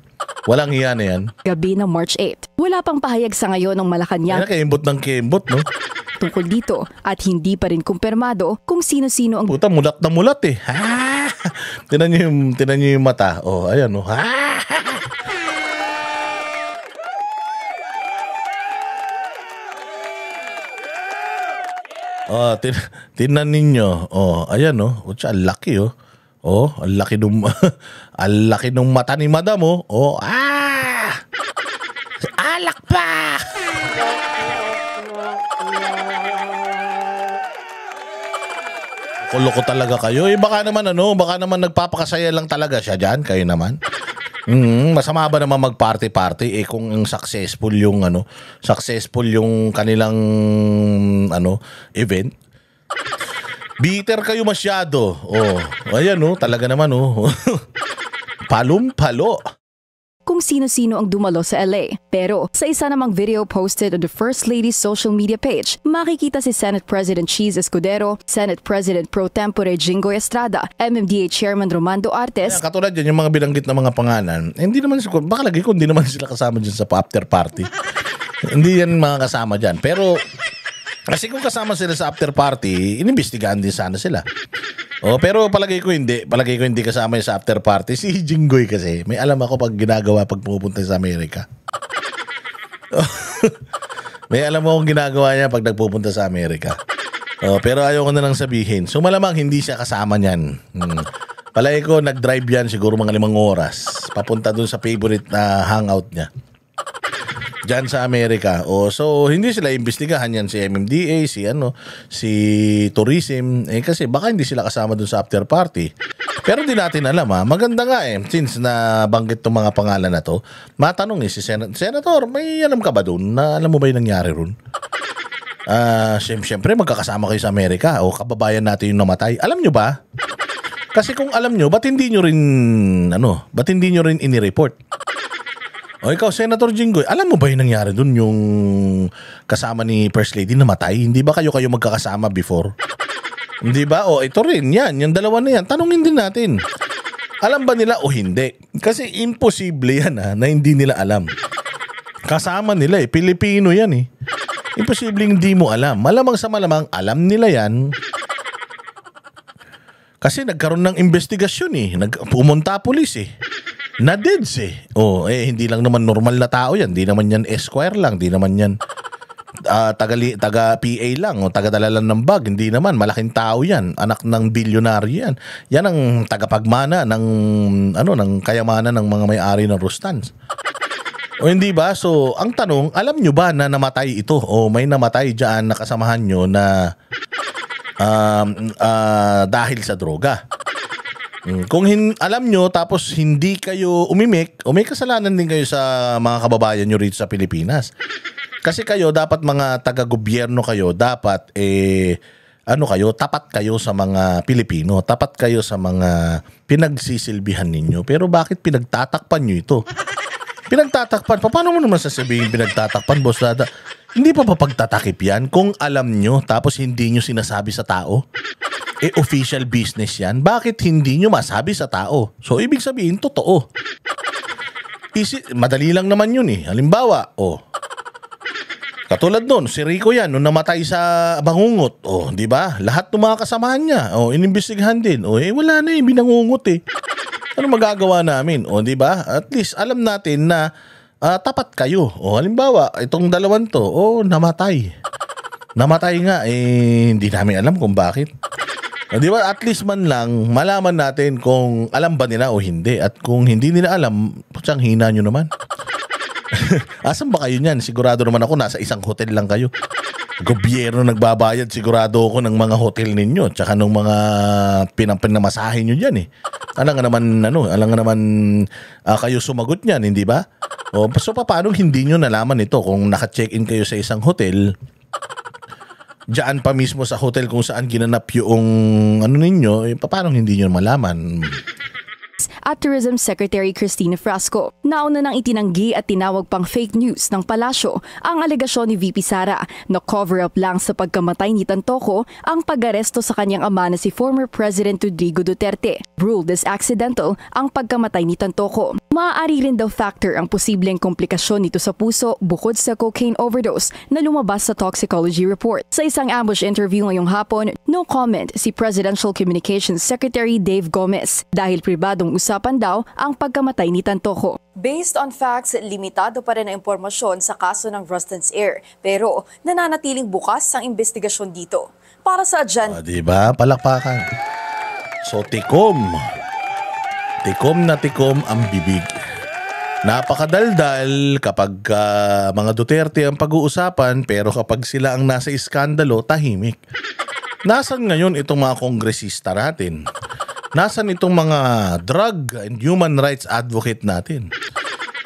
Walang hiya na yan. gabi ng March 8. Wala pang pahayag sa ngayon ng Malacanang Yan kaimbot ng kaimbot, no? tungkol dito at hindi pa rin kumpirmado kung sino-sino ang Puta, mulat na mulat eh. Ha! Tinan nyo yung mata. Oh, ayan, no? Ha! Oh, tinan ninyo. Oh, ayan, no? Utsa, ang laki, oh. Oh, ang laki nung ang laki nung mata ni Madam, oh. Oh, alak pa. Loko talaga kayo. Eh, baka naman nagpapakasaya lang talaga siya diyan, kayo naman. Masama ba naman mag-party-party kung successful yung kanilang event? Bitter kayo masyado. Oh, ayan talaga naman Palum-palo. kung sino-sino ang dumalo sa LA. Pero sa isa namang video posted on the First Lady's social media page, makikita si Senate President Cheese Escudero, Senate President Pro Tempore Jinggoy Estrada, MMDA Chairman Romando Artes. Katulad yan, yung mga bilanggit na mga pangalan, hindi naman baka lagi ko hindi naman sila kasama dyan sa after party. Hindi yan mga kasama dyan. Pero kasi kung kasama sila sa after party, inimbestigahan din sana sila. Pero palagay ko hindi kasama sa after party. Si Jinggoy kasi, may alam ako pag ginagawa pag pupunta sa Amerika. May alam mo kung ginagawa niya pag nagpupunta sa Amerika. Pero ayaw ko na lang sabihin. So malamang hindi siya kasama niyan. Palagay ko nag-drive yan siguro mga 5 oras. Papunta dun sa favorite na hangout niya. Diyan sa Amerika. So hindi sila imbestigahan yan si MMDA, si Tourism. Kasi baka hindi sila kasama dun sa after party. Pero di natin alam Maganda nga since na banggit tong mga pangalan na to, matanong si Senator, may alam ka ba dun? Na alam mo ba yung nangyari ron? Siyempre magkakasama kayo sa Amerika o kababayan natin yung namatay. Alam nyo ba? Kasi kung alam nyo, ba't hindi nyo rin inireport? Ikaw, Senator Jinggoy, alam mo ba yung nangyari dun yung kasama ni First Lady namatay? Hindi ba kayo magkakasama before? Hindi ba? Ito rin, yan, yung dalawa na yan. Tanungin din natin. Alam ba nila o hindi? Kasi imposible yan na hindi nila alam. Kasama nila Pilipino yan Imposible hindi mo alam. Malamang sa malamang, alam nila yan. Kasi nagkaroon ng investigasyon pumunta pulis Na-deads hindi lang naman normal na tao yan. Hindi naman yan Esquire lang. Hindi naman yan taga PA lang o taga-dala lang ng bag. Hindi naman. Malaking tao yan. Anak ng bilyonaryo yan. Yan ang tagapagmana ng kayamanan ng mga may-ari ng Rustans. Hindi ba? So, ang tanong, alam nyo ba na namatay ito? O may namatay dyan na kasamahan nyo na dahil sa droga? Kung alam nyo tapos hindi kayo umimik, o may kasalanan din kayo sa mga kababayan nyo rito sa Pilipinas. Kasi kayo dapat mga taga-gobyerno kayo, dapat tapat kayo sa mga Pilipino, tapat kayo sa mga pinagsisilbihan ninyo. Pero bakit pinagtatakpan nyo ito? Pinagtatakpan? Paano mo naman sasabihin pinagtatakpan, Boss Dada? Hindi pa pagtatakip yan kung alam nyo tapos hindi nyo sinasabi sa tao? Official business yan. Bakit hindi nyo masabi sa tao? So, ibig sabihin, totoo. Madali lang naman yun Halimbawa, katulad nun, si Rico yan, nung namatay sa Bangungot. Di ba? Lahat ng mga kasamahan niya, inimbestigahan din. Wala na binangungot Ano magagawa namin? Di ba? At least, alam natin na tapat kayo. Halimbawa, itong dalawan to, namatay. Namatay nga, hindi namin alam kung bakit. Di ba? At least man lang, malaman natin kung alam ba nila o hindi. At kung hindi nila alam, putsang hina nyo naman. Asan ba kayo niyan? Sigurado naman ako, nasa isang hotel lang kayo. Gobyerno nagbabayad, sigurado ako ng mga hotel ninyo. Tsaka ng mga pinamasahe nyo dyan Alam nga naman kayo sumagot niyan, hindi ba? So paano hindi nyo nalaman ito kung naka-check-in kayo sa isang hotel? Diyan pa mismo sa hotel kung saan ginanap yung ninyo, paano hindi nyo malaman? At Tourism Secretary Cristina Frasco, nauna nang itinanggi at tinawag pang fake news ng palasyo ang alegasyon ni VP Sara na cover-up lang sa pagkamatay ni Tantoco ang pag-aresto sa kanyang ama na si former President Rodrigo Duterte. Ruled as accidental ang pagkamatay ni Tantoco. Maaari rin daw factor ang posibleng komplikasyon nito sa puso bukod sa cocaine overdose na lumabas sa toxicology report. Sa isang ambush interview ngayong hapon, no comment si Presidential Communications Secretary Dave Gomez dahil pribadong usapan daw ang pagkamatay ni Tantoco. Based on facts, limitado pa rin ang impormasyon sa kaso ng Rustans Air pero nananatiling bukas ang investigasyon dito. Para sa agenda. Diba? Palakpakan. So tikom na tikom ang bibig. Napakadaldal kapag mga Duterte ang pag-uusapan pero kapag sila ang nasa iskandalo, tahimik. Nasaan ngayon itong mga kongresista natin? Nasaan itong mga drug and human rights advocate natin?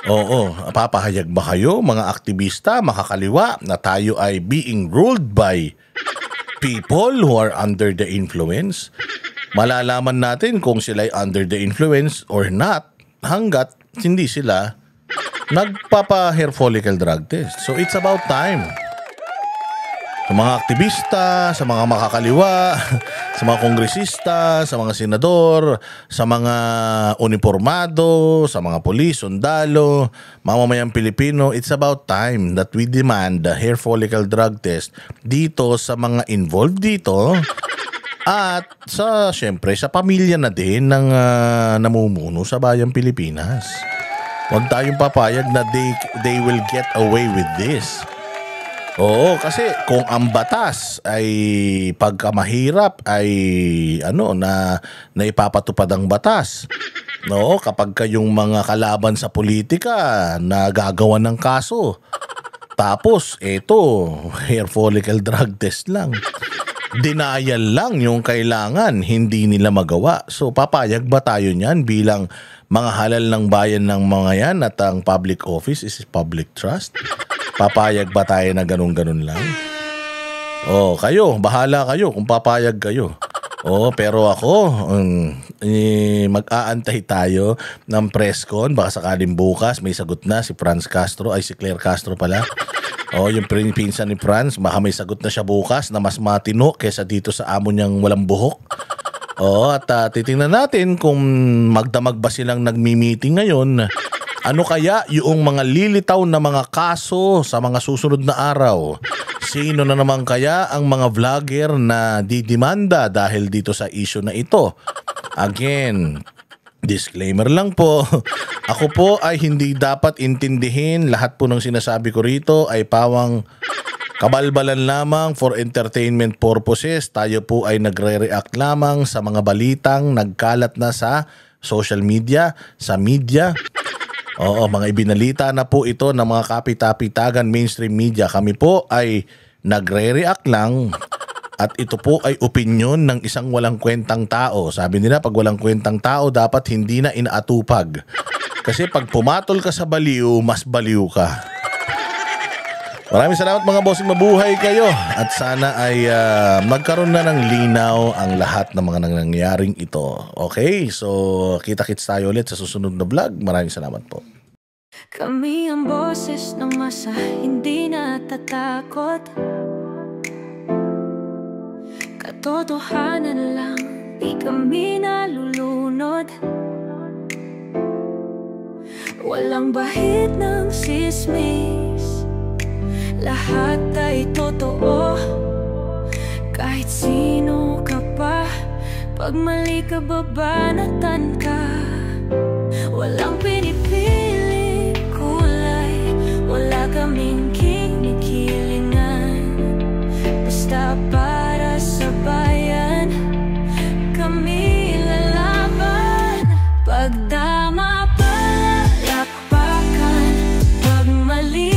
Oo, papahayag ba kayo mga aktivista, makakaliwa na tayo ay being ruled by people who are under the influence? Malalaman natin kung sila ay under the influence or not hanggat hindi sila nagpapa-hair follicle drug test. So it's about time. Sa mga aktivista, sa mga makakaliwa, sa mga kongresista, sa mga senador, sa mga uniformado, sa mga pulis, sundalo, mamamayang Pilipino, it's about time that we demand the hair follicle drug test dito sa mga involved dito. At syempre sa pamilya na din ng namumuno sa bayang Pilipinas. Huwag tayong papayag na they will get away with this. Oo, kasi kung ang batas ay pagkamahirap ay na ipapatupad ang batas. No, kapag kayong mga kalaban sa politika na gagawa ng kaso. Tapos hair follicle drug test lang. Denial lang yung kailangan, hindi nila magawa. So papayag ba tayo niyan bilang mga halal ng bayan ng mga yan at ang public office is public trust? Papayag ba tayo na ganun-ganun lang? Kayo, bahala kayo kung papayag kayo. Pero ako, mag-aantay tayo ng press con. Baka sakaling bukas may sagot na si Claire Castro pala. Yung pinsan ni Franz, baka may sagot na siya bukas na mas matino kesa dito sa amo niyang walang buhok. At titingnan natin kung magdamag ba silang nagmi-meeting ngayon. Ano kaya yung mga lilitaw na mga kaso sa mga susunod na araw? Sino na naman kaya ang mga vlogger na didemanda dahil dito sa issue na ito? Again, disclaimer lang po, ako po ay hindi dapat intindihin lahat po ng sinasabi ko rito ay pawang kabalbalan lamang for entertainment purposes. Tayo po ay nagre-react lamang sa mga balitang nagkalat na sa social media, sa media. Mga ibinalita na po ito ng mga kapitapitagan mainstream media. Kami po ay nagre-react lang. At ito po ay opinyon ng isang walang kwentang tao. Sabi nila, pag walang kwentang tao, dapat hindi na inaatupag. Kasi pag pumatol ka sa baliw, mas baliw ka. Maraming salamat mga bossing, mabuhay kayo. At sana ay magkaroon na ng linaw ang lahat ng mga nangyayaring ito. Okay, so kita-kits tayo ulit sa susunod na vlog. Maraming salamat po. Kami ang boses ng masa, hindi natatakot. Katotohanan lang, di kami nalulunod. Walang bahid ng sismis, lahat ay totoo. Kahit sino ka pa, pag mali ka babanatan ka. Walang pinipiling kulay, wala kaming kinikilingan. Basta para sa bayan, kami lalaban. Pagdama palakpakan, pag mali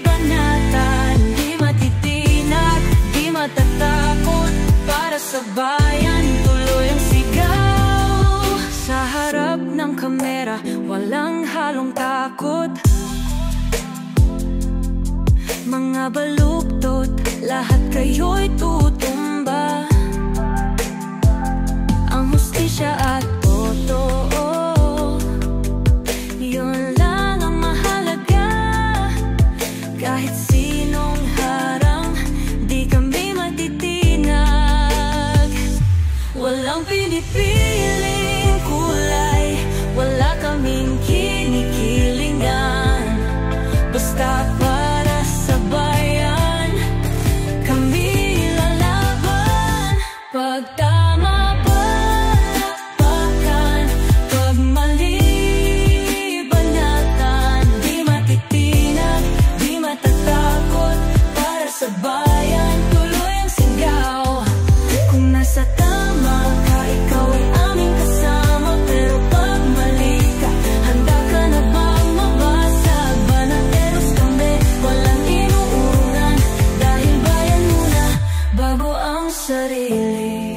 banatan. Di matitinag, di matatakot. Para sa bayan, tuloy ang sigaw. Sa harap ng kamera, walang halong takot. Mga baluktot, lahat kayo'y tutumba. Ang hustisya at totoo, yun lang ang mahalaga. Kahit sinong harang, di kami matitinag. Walang pinipiling kulay, wala kaming ang sarili.